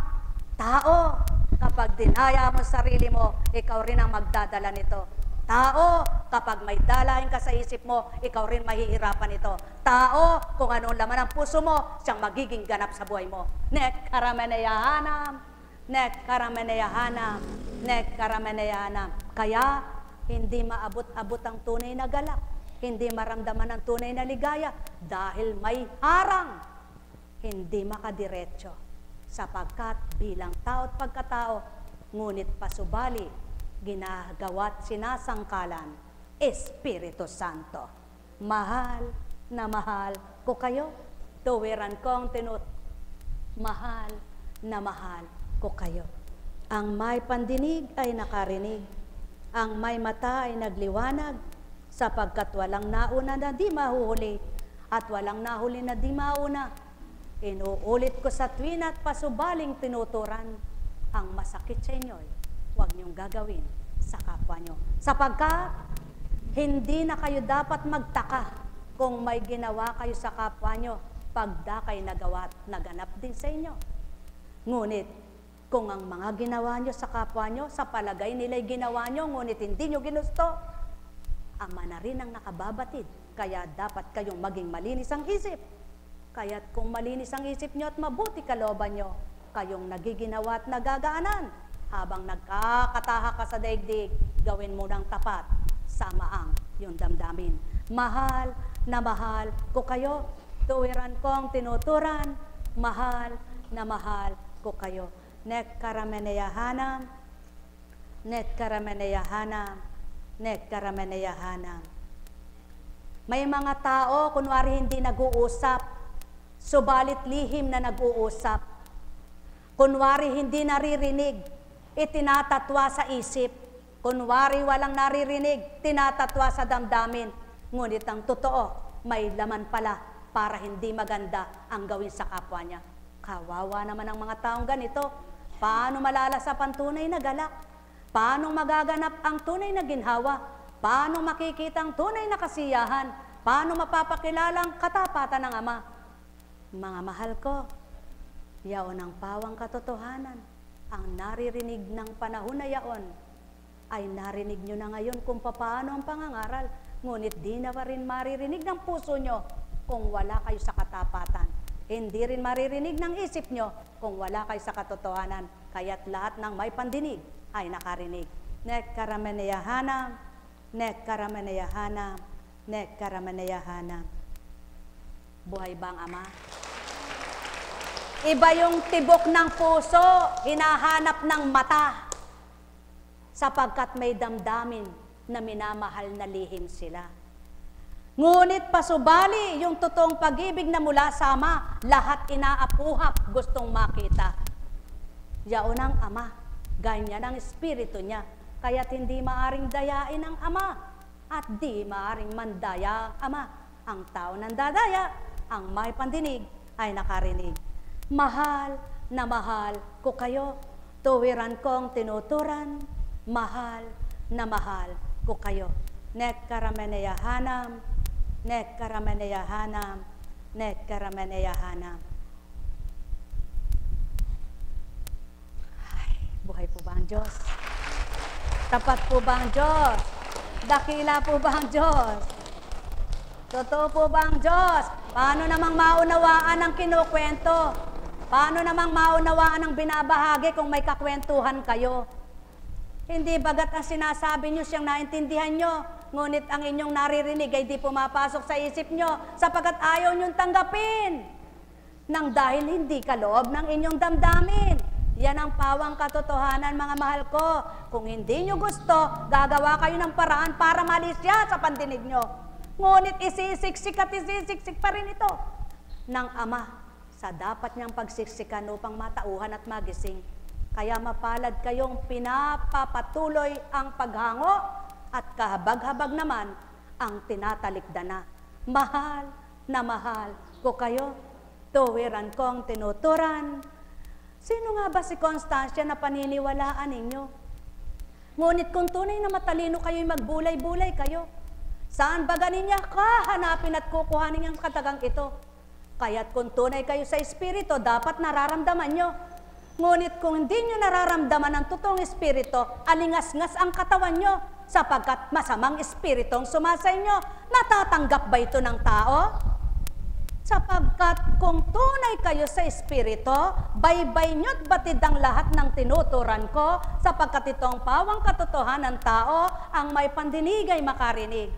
Speaker 1: tao, kapag dinaya mo sarili mo, ikaw rin ang magdadala nito. Tao, kapag may dalahin ka sa isip mo, ikaw rin mahihirapan ito. Tao, kung anong laman ang puso mo, siyang magiging ganap sa buhay mo. Nek karameneyahanam, nek karameneyahanam, nek karameneyahanam. Kaya, hindi maabot-abot ang tunay na galak. Hindi maramdaman ang tunay na ligaya dahil may harang. Hindi makadiretso. Sapagkat bilang tao at pagkatao, ngunit pasubali, ginagawa't sinasangkalan, Espiritu Santo. Mahal na mahal ko kayo. Tuwiran kong mahal na mahal ko kayo. Ang may pandinig ay nakarinig. Ang may mata ay nagliwanag, sapagkat walang nauna na di mahuhuli at walang nahuli na di mauna. Inuulit ko sa tuwin at pasubaling tinuturan, ang masakit sa inyo'y huwag niyong gagawin sa kapwa niyo. Sapagkat hindi na kayo dapat magtaka kung may ginawa kayo sa kapwa niyo pagda kayo nagawa at naganap din sa inyo. Ngunit kung ang mga ginawa niyo sa kapwa niyo, sa palagay nila'y ginawa niyo, ngunit hindi niyo ginusto, Ama na rin ang nakababatid. Kaya dapat kayong maging malinis ang isip. Kaya't kung malinis ang isip niyo at mabuti kalooban niyo, kayong nagiginawa at nagagaanan. Habang nagkakataha ka sa daigdig, gawin mo ng tapat sa maang yung damdamin. Mahal na mahal ko kayo. Tuwiran kong tinuturan, mahal na mahal ko kayo. nek karameneyahanam, nek karameneyahanam, nek karameneyahanam. May mga tao, kunwari hindi nag-uusap, subalit lihim na nag-uusap. Kunwari hindi naririnig, itinatatwa sa isip. Kunwari walang naririnig, tinatatwa sa damdamin. Ngunit ang totoo, may laman pala para hindi maganda ang gawin sa kapwa niya. Kawawa naman ang mga taong ganito. Paano malalasap ang tunay na galak? Paano magaganap ang tunay na ginhawa? Paano makikita ang tunay na kasiyahan? Paano mapapakilala ang katapatan ng Ama? Mga mahal ko, yaon ang pawang katotohanan. Ang naririnig ng panahon na yaon, ay narinig nyo na ngayon kung paano ang pangangaral. Ngunit di na rin maririnig ng puso nyo kung wala kayo sa katapatan. Hindi rin maririnig ng isip nyo kung wala kayo sa katotohanan. Kaya't lahat ng may pandinig ay nakarinig. Nek karameneyahanam, nek karameneyahanam, nek karameneyahanam. Buhay ba ang Ama? Iba yung tibok ng puso, hinahanap ng mata. Sapagkat may damdamin na minamahal na lihim sila. Ngunit pasubali yung totoong pag-ibig na mula sa Ama, lahat inaapuhap gustong makita. Yaon ang Ama, ganyan ang espiritu niya, kaya't hindi maaring dayain ang Ama at di maaring mandaya ang Ama. Ang tao nang dadaya, ang may pandinig ay nakarinig. Mahal na mahal ko kayo, tuwiran kong tinuturan, mahal na mahal ko kayo. Nek karameneyahanam, nek karameneyahanam, nek karameneyahanam. Ay, buhay po ba ang Diyos? Tapat po ba ang Diyos? Dakila po ba ang Diyos? Totoo po ba ang Diyos? Paano namang maunawaan ang kinukwento? Paano namang maunawaan ang binabahagi kung may kakwentuhan kayo? Hindi bagat ang sinasabi nyo siyang naintindihan nyo, ngunit ang inyong naririnig ay di pumapasok sa isip nyo sapagkat ayaw nyong tanggapin. Nang dahil hindi kaloob ng inyong damdamin. Yan ang pawang katotohanan, mga mahal ko. Kung hindi nyo gusto, gagawa kayo ng paraan para malisya sa pandinig nyo. Ngunit isisiksik at isisiksik pa rin ito ng Ama sa dapat niyang pagsiksikan upang matauhan at magising. Kaya mapalad kayong pinapapatuloy ang paghango at kahabag-habag naman ang tinatalikdana. Mahal na mahal ko kayo, tuwiran kong tinuturan. Sino nga ba si Constancia na paniniwalaan ninyo? Ngunit kung tunay na matalino kayo'y magbulay-bulay kayo, saan ba ganin niya kahanapin at kukuhanin ang katagang ito? Kaya't kung tunay kayo sa espiritu, dapat nararamdaman nyo. Ngunit kung hindi nyo nararamdaman ang totoong espiritu, alingas-ngas ang katawan nyo, sapagkat masamang espiritong sumasa inyo. Natatanggap ba ito ng tao? Sapagkat kung tunay kayo sa espiritu, baybay nyo't batid ang lahat ng tinuturan ko, sapagkat itong pawang katotohanan tao, ang may pandinig ay makarinig.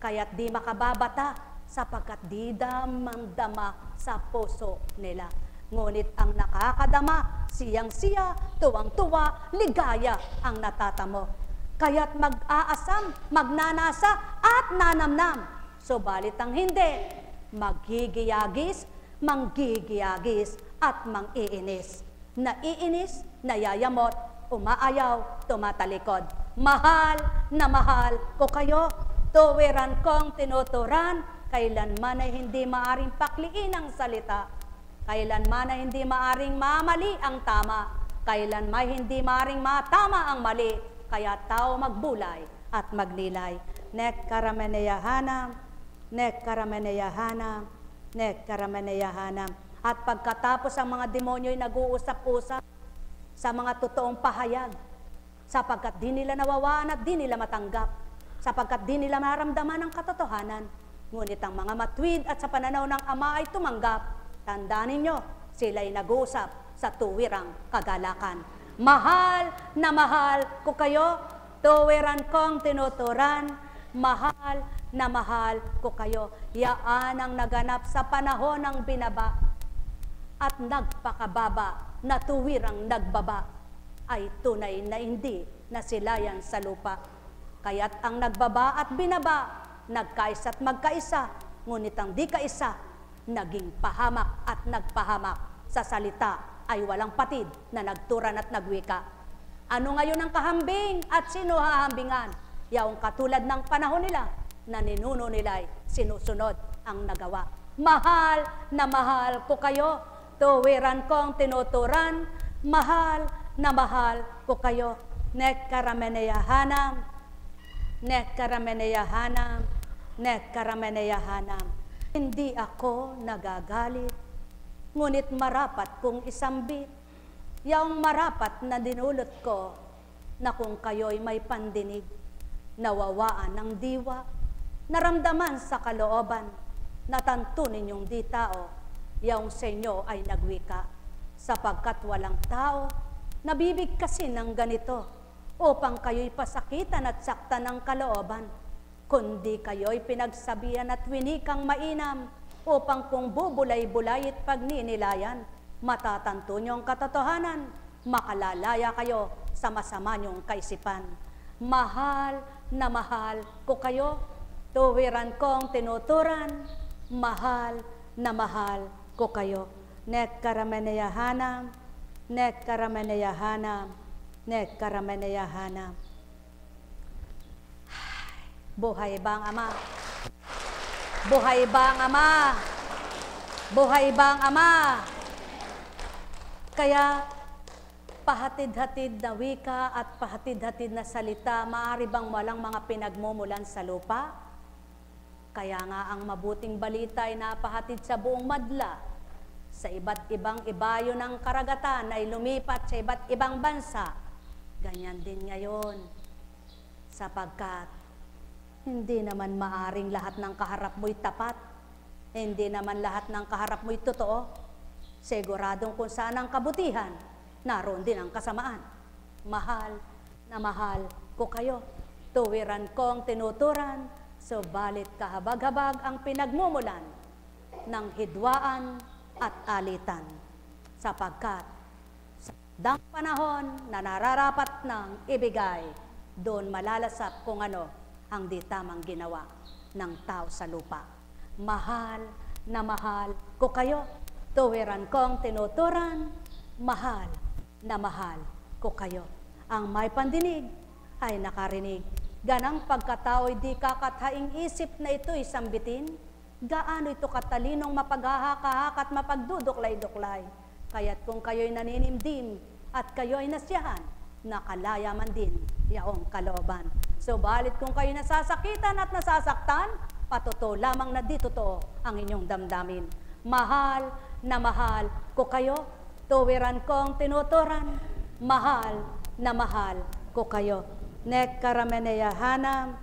Speaker 1: Kaya't di makababata, sapagkat di damang-dama sa puso nila. Ngunit ang nakakadama, siyang-siya, tuwang-tuwa, ligaya ang natatamo. Kaya't mag-aasam, magnanasa at nanamnam. Subalit ang hindi, maggigiyagis, manggigiyagis at mang-iinis. Naiinis, nayayamot, umaayaw, tumatalikod. Mahal na mahal ko kayo, tuwiran kong tinuturan, kailanman ay hindi maaring pakliin ang salita. Kailanman ay hindi maaring mamali ang tama. Kailanman ay hindi maaring matama ang mali. Kaya tao magbulay at magnilay. Nek karameneyahanam, nek karameneyahanam, nek karameneyahanam. At pagkatapos ang mga demonyo ay nag-uusap-usap sa mga totoong pahayag, sapagkat di nila nawawaan at di nila matanggap, sapagkat di nila maramdaman ang katotohanan. Ngunit ang mga matwid at sa pananaw ng Ama ay tumanggap. Tandaan ninyo, sila'y nag-uusap sa tuwirang kagalakan. Mahal na mahal ko kayo, tuwiran kong tinuturan, mahal na mahal ko kayo. Yaan ang naganap sa panahon ng binaba at nagpakababa na tuwirang nagbaba ay tunay na hindi nasilayan sa lupa. Kaya't ang nagbaba at binaba, nagkaisa at magkaisa, ngunit ang di kaisa, naging pahamak at nagpahamak. Sa salita ay walang patid na nagturan at nagwika. Ano ngayon ang kahambing at sino hahambingan? Yaong katulad ng panahon nila na ninuno nila'y sinusunod ang nagawa. Mahal na mahal ko kayo, tuwiran kong tinuturan, mahal na mahal ko kayo. Nekkarameneyahanam, nekkarameneyahanam, nekkarameneyahanam. Hindi ako nagagalit, ngunit marapat kong isambit. Yaong marapat na dinulot ko na kung kayo'y may pandinig, nawawaan ng diwa, naramdaman sa kalooban, natanto ninyong di tao, yaong sa inyo ay nagwika, sapagkat walang tao nabibigkasin ng ganito upang kayo'y pasakitan at saktan ng kalooban, kundi kayo'y pinagsabihan at winikang mainam upang kung bubulay-bulay at pagninilayan, matatanto nyo ang katotohanan, makalalaya kayo sa masama nyong kaisipan. Mahal na mahal ko kayo, tuwiran kong tinuturan, mahal na mahal ko kayo. Nekkarameneyahanam, nekkarameneyahanam, nekkarameneyahanam. Buhay ba ang Ama? Buhay ba ang Ama? Buhay ba ang Ama? Kaya pahatid-hatid na wika at pahatid-hatid na salita, maaari bang walang mga pinagmumulan sa lupa? Kaya nga ang mabuting balita ay napahatid sa buong madla, sa iba't ibang ibayo ng karagatan ay lumipat sa iba't ibang bansa. Ganyan din ngayon, sapagkat hindi naman maaring lahat ng kaharap mo'y tapat, hindi naman lahat ng kaharap mo'y totoo. Siguradong kung saan ang kabutihan, naroon din ang kasamaan. Mahal na mahal ko kayo, tuwiran kong tinuturan, subalit kahabag-habag ang pinagmumulan ng hidwaan at alitan, sapagkat sa dang panahon na nararapat ng ibigay, doon malalasap kung ano ang di tamang ginawa ng tao sa lupa. Mahal na mahal ko kayo, tuwiran kong tinuturan, mahal na mahal ko kayo. Ang may pandinig ay nakarinig. Ganang pagkatao'y di kakathaing isip na ito'y sambitin, gaano ito katalinong mapaghahaka-haka at mapagduduklay-duklay. Kaya't kung kayo'y naninimdim at kayo'y nasiyahan, nakalaya man din yaong kalooban. Subalit kung kayo'y nasasakitan at nasasaktan, patuto lamang na di totoo ang inyong damdamin. Mahal na mahal ko kayo, tuwiran kong tinuturan, mahal na mahal ko kayo. Nekkarameneyahanam,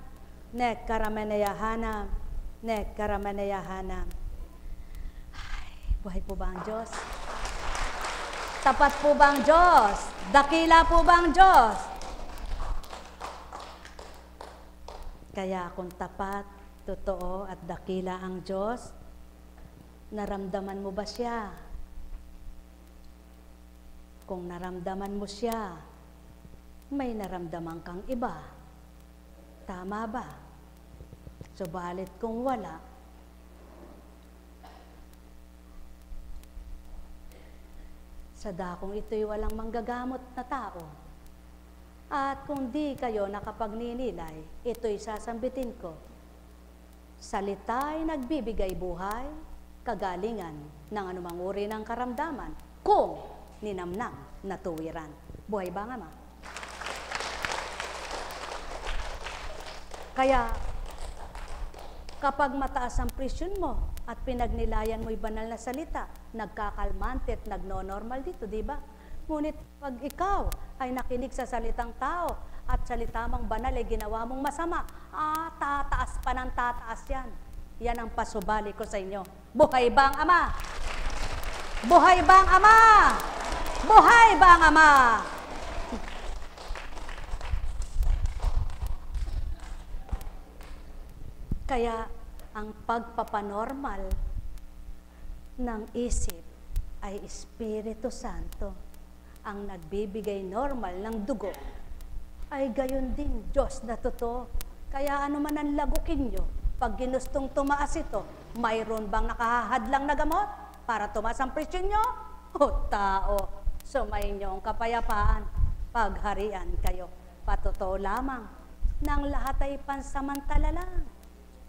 Speaker 1: nekkarameneyahanam, nekkarameneyahanam. Buhay po ba ang Diyos? Tapat po ba ang Diyos? Dakila po ba ang Diyos? Kaya kung tapat, totoo at dakila ang Diyos, naramdaman mo ba siya? Kung naramdaman mo siya, may naramdaman kang iba. Tama ba? Subalit kung wala, sa dakong ito'y walang manggagamot na tao. At kung di kayo nakapagninilay, ito'y sasambitin ko. Salita'y nagbibigay buhay, kagalingan ng anumang uri ng karamdaman, kung ninamnam na tuwiran. Buhay ba nga, Ma? Kaya, kapag mataas ang presyon mo at pinagnilayan mo'y banal na salita, nagkakalmante at nagno-normal dito, di ba? Ngunit pag ikaw ay nakinig sa salitang tao at salita mang banal ay ginawa mong masama, tataas pa ng tataas yan. Yan ang pasubali ko sa inyo. Buhay ba ang Ama? Buhay ba ang Ama? Buhay ba ang Ama? Kaya ang pagpapanormal ng isip ay Espiritu Santo. ang nagbibigay normal ng dugo, ay gayon din Diyos na totoo. Kaya ano man ang lagukin nyo, pag ginustong tumaas ito, mayroon bang nakahahadlang na gamot para tumaas ang presyon nyo? O tao, sumayin nyo ang kapayapaan, pagharian kayo. Patotoo lamang, ng lahat ay pansamantala lang.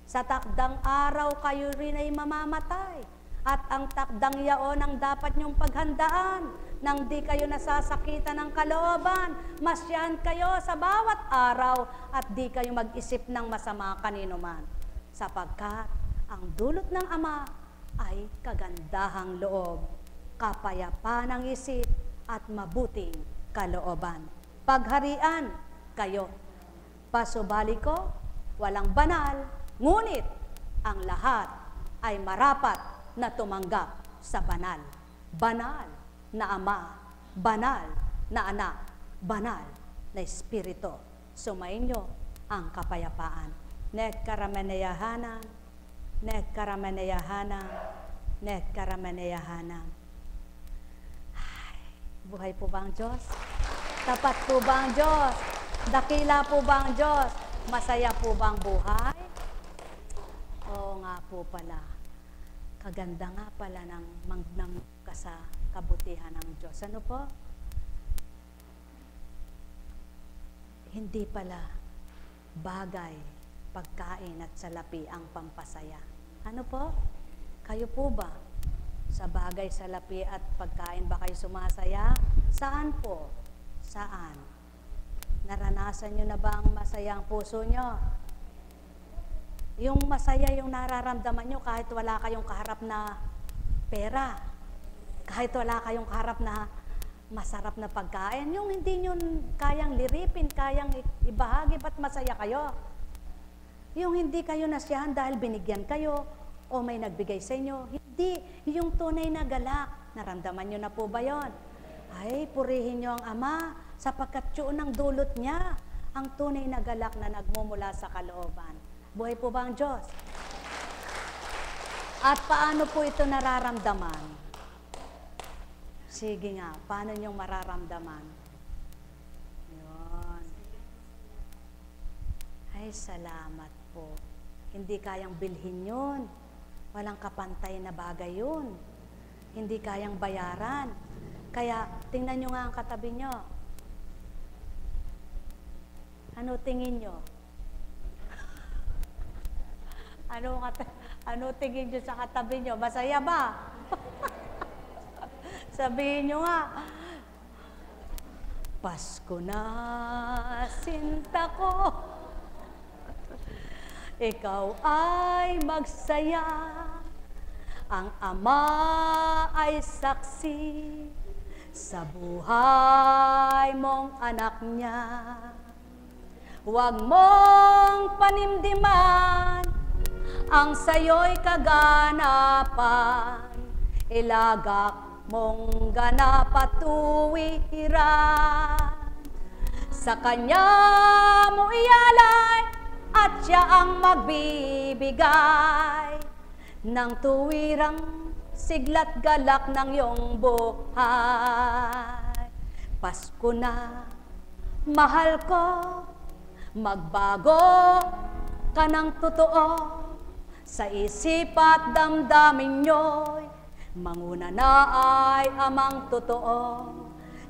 Speaker 1: Sa takdang araw kayo rin ay mamamatay, at ang takdang yaon ang dapat nyong paghandaan, nang di kayo nasasakitan ng kalooban, masyahan kayo sa bawat araw, at di kayo mag-isip ng masama kanino man. Sapagkat ang dulot ng Ama ay kagandahang loob, kapayapaan ng isip, at mabuting kalooban. Pagharian kayo. Pasubali ko, walang banal, ngunit ang lahat ay marapat na tumanggap sa banal. Banal na Ama, banal na Anak, banal na Espiritu. Sumayin nyo ang kapayapaan. Net karamaneyahanan, net karamaneyahanan, net karamaneyahanan. Buhay po ba ang Diyos? Tapat po ba ang Diyos? Dakila po ba ang Diyos? Masaya po ba ang buhay? Oo nga po pala. Kaganda nga pala ng sa kabutihan ng Diyos. Ano po? Hindi pala bagay, pagkain at salapi ang pampasaya. Ano po? Kayo po ba? Sa bagay, salapi at pagkain ba kayo sumasaya? Saan po? Saan? Naranasan nyo na ba ang masaya ang puso nyo? Yung masaya yung nararamdaman nyo kahit wala kayong kaharap na pera, kahit wala kayong kaharap na masarap na pagkain, yung hindi nyo kayang liripin, kayang ibahagi, ba't masaya kayo? Yung hindi kayo nasiyahan dahil binigyan kayo o may nagbigay sa inyo, hindi. Yung tunay na galak, naramdaman nyo na po ba yun? Ay, purihin nyo ang Ama, sapagkat yun ang dulot niya, ang tunay na galak na nagmumula sa kalooban. Buhay po ba ang Diyos? At paano po ito nararamdaman? Sige nga, paano nyo mararamdaman? Yun. Ay, salamat po. Hindi kayang bilhin yun. Walang kapantay na bagay yun. Hindi kayang bayaran. Kaya, tingnan nyo nga ang katabi nyo. Ano tingin nyo? Ano tingin nyo sa katabi nyo? Masaya ba? Sabihin nyo nga, Pasko na, sinta ko. Ikaw ay magsaya, ang Ama ay saksi sa buhay mong anak niya. Huwag mong panimdiman ang sayo'y kaganapan, ilagak mong ganap at tuwiran. Sa Kanya mo ialay at Siya ang magbibigay ng tuwirang siglat galak ng iyong buhay. Pasko na, mahal ko, magbago ka ng totoo, sa isip at damdamin nyo'y manguna na ay Amang totoo.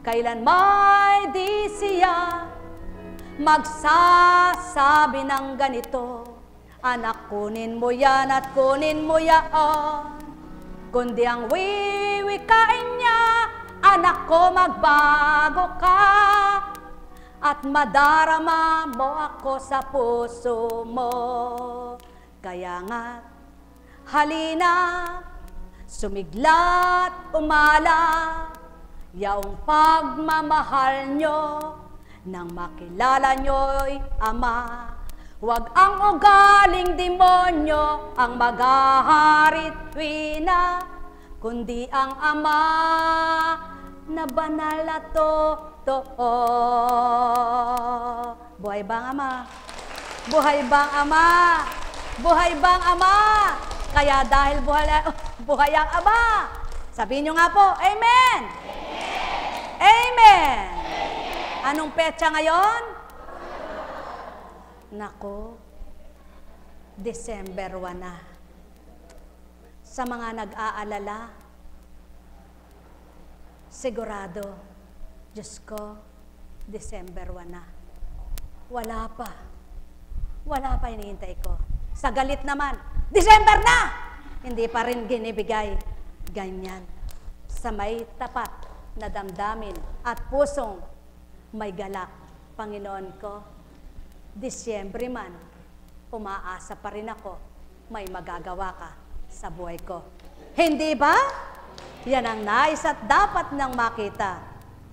Speaker 1: Kailan may di siya magsasabi ng ganito, anak, kunin mo yan at kunin mo yaon. Kundi ang wiwikain niya, anak ko, magbago ka at madarama mo ako sa puso mo. Kaya nga, halina, sumiglat, umala, yaong pagmamahal nyo, nang makilala nyo'y Ama. Huwag ang ugaling demonyo ang maghaharit tuwina, kundi ang Ama na banal na totoo. Buhay bang Ama? Buhay bang Ama? Buhay bang Ama? Kaya dahil buhay ang Ama, sabihin nyo nga po, Amen! Amen! Amen! Anong petsa ngayon? Nako, December 1 na. Sa mga nag-aalala, sigurado, Diyos ko, December 1 na. Wala pa hinihintay ko. Sa galit naman, December na! Hindi pa rin ginibigay. Ganyan. Sa may tapat na damdamin at pusong may galak, Panginoon ko, Disyembre man, umaasa pa rin ako, may magagawa ka sa buhay ko. Hindi ba? Yan ang nais at dapat nang makita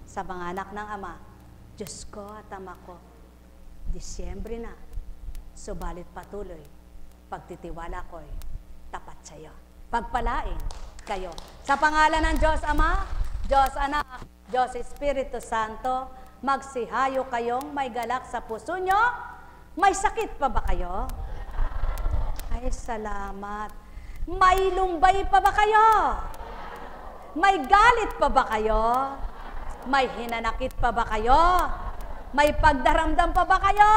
Speaker 1: sa mga anak ng Ama. Diyos ko at Ama ko, Disyembre na, subalit patuloy, pagtitiwala ko'y tapat sa iyo. Pagpalain kayo. Sa pangalan ng Diyos Ama, Diyos Anak, Diyos Espiritu Santo, magsihayo kayong may galak sa puso nyo. May sakit pa ba kayo? Ay, salamat. May lumbay pa ba kayo? May galit pa ba kayo? May hinanakit pa ba kayo? May pagdaramdam pa ba kayo?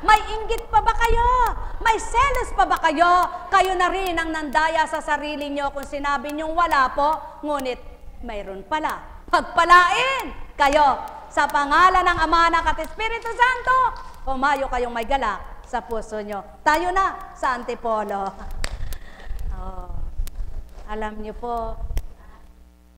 Speaker 1: May inggit pa ba kayo? May selos pa ba kayo? Kayo na rin ang nandaya sa sarili nyo kung sinabi nyong wala po, ngunit mayroon pala. Pagpalain kayo sa pangalan ng Ama, Anak at Espiritu Santo. Humayo kayong may galak sa puso nyo. Tayo na sa Antipolo. Oh, alam nyo po,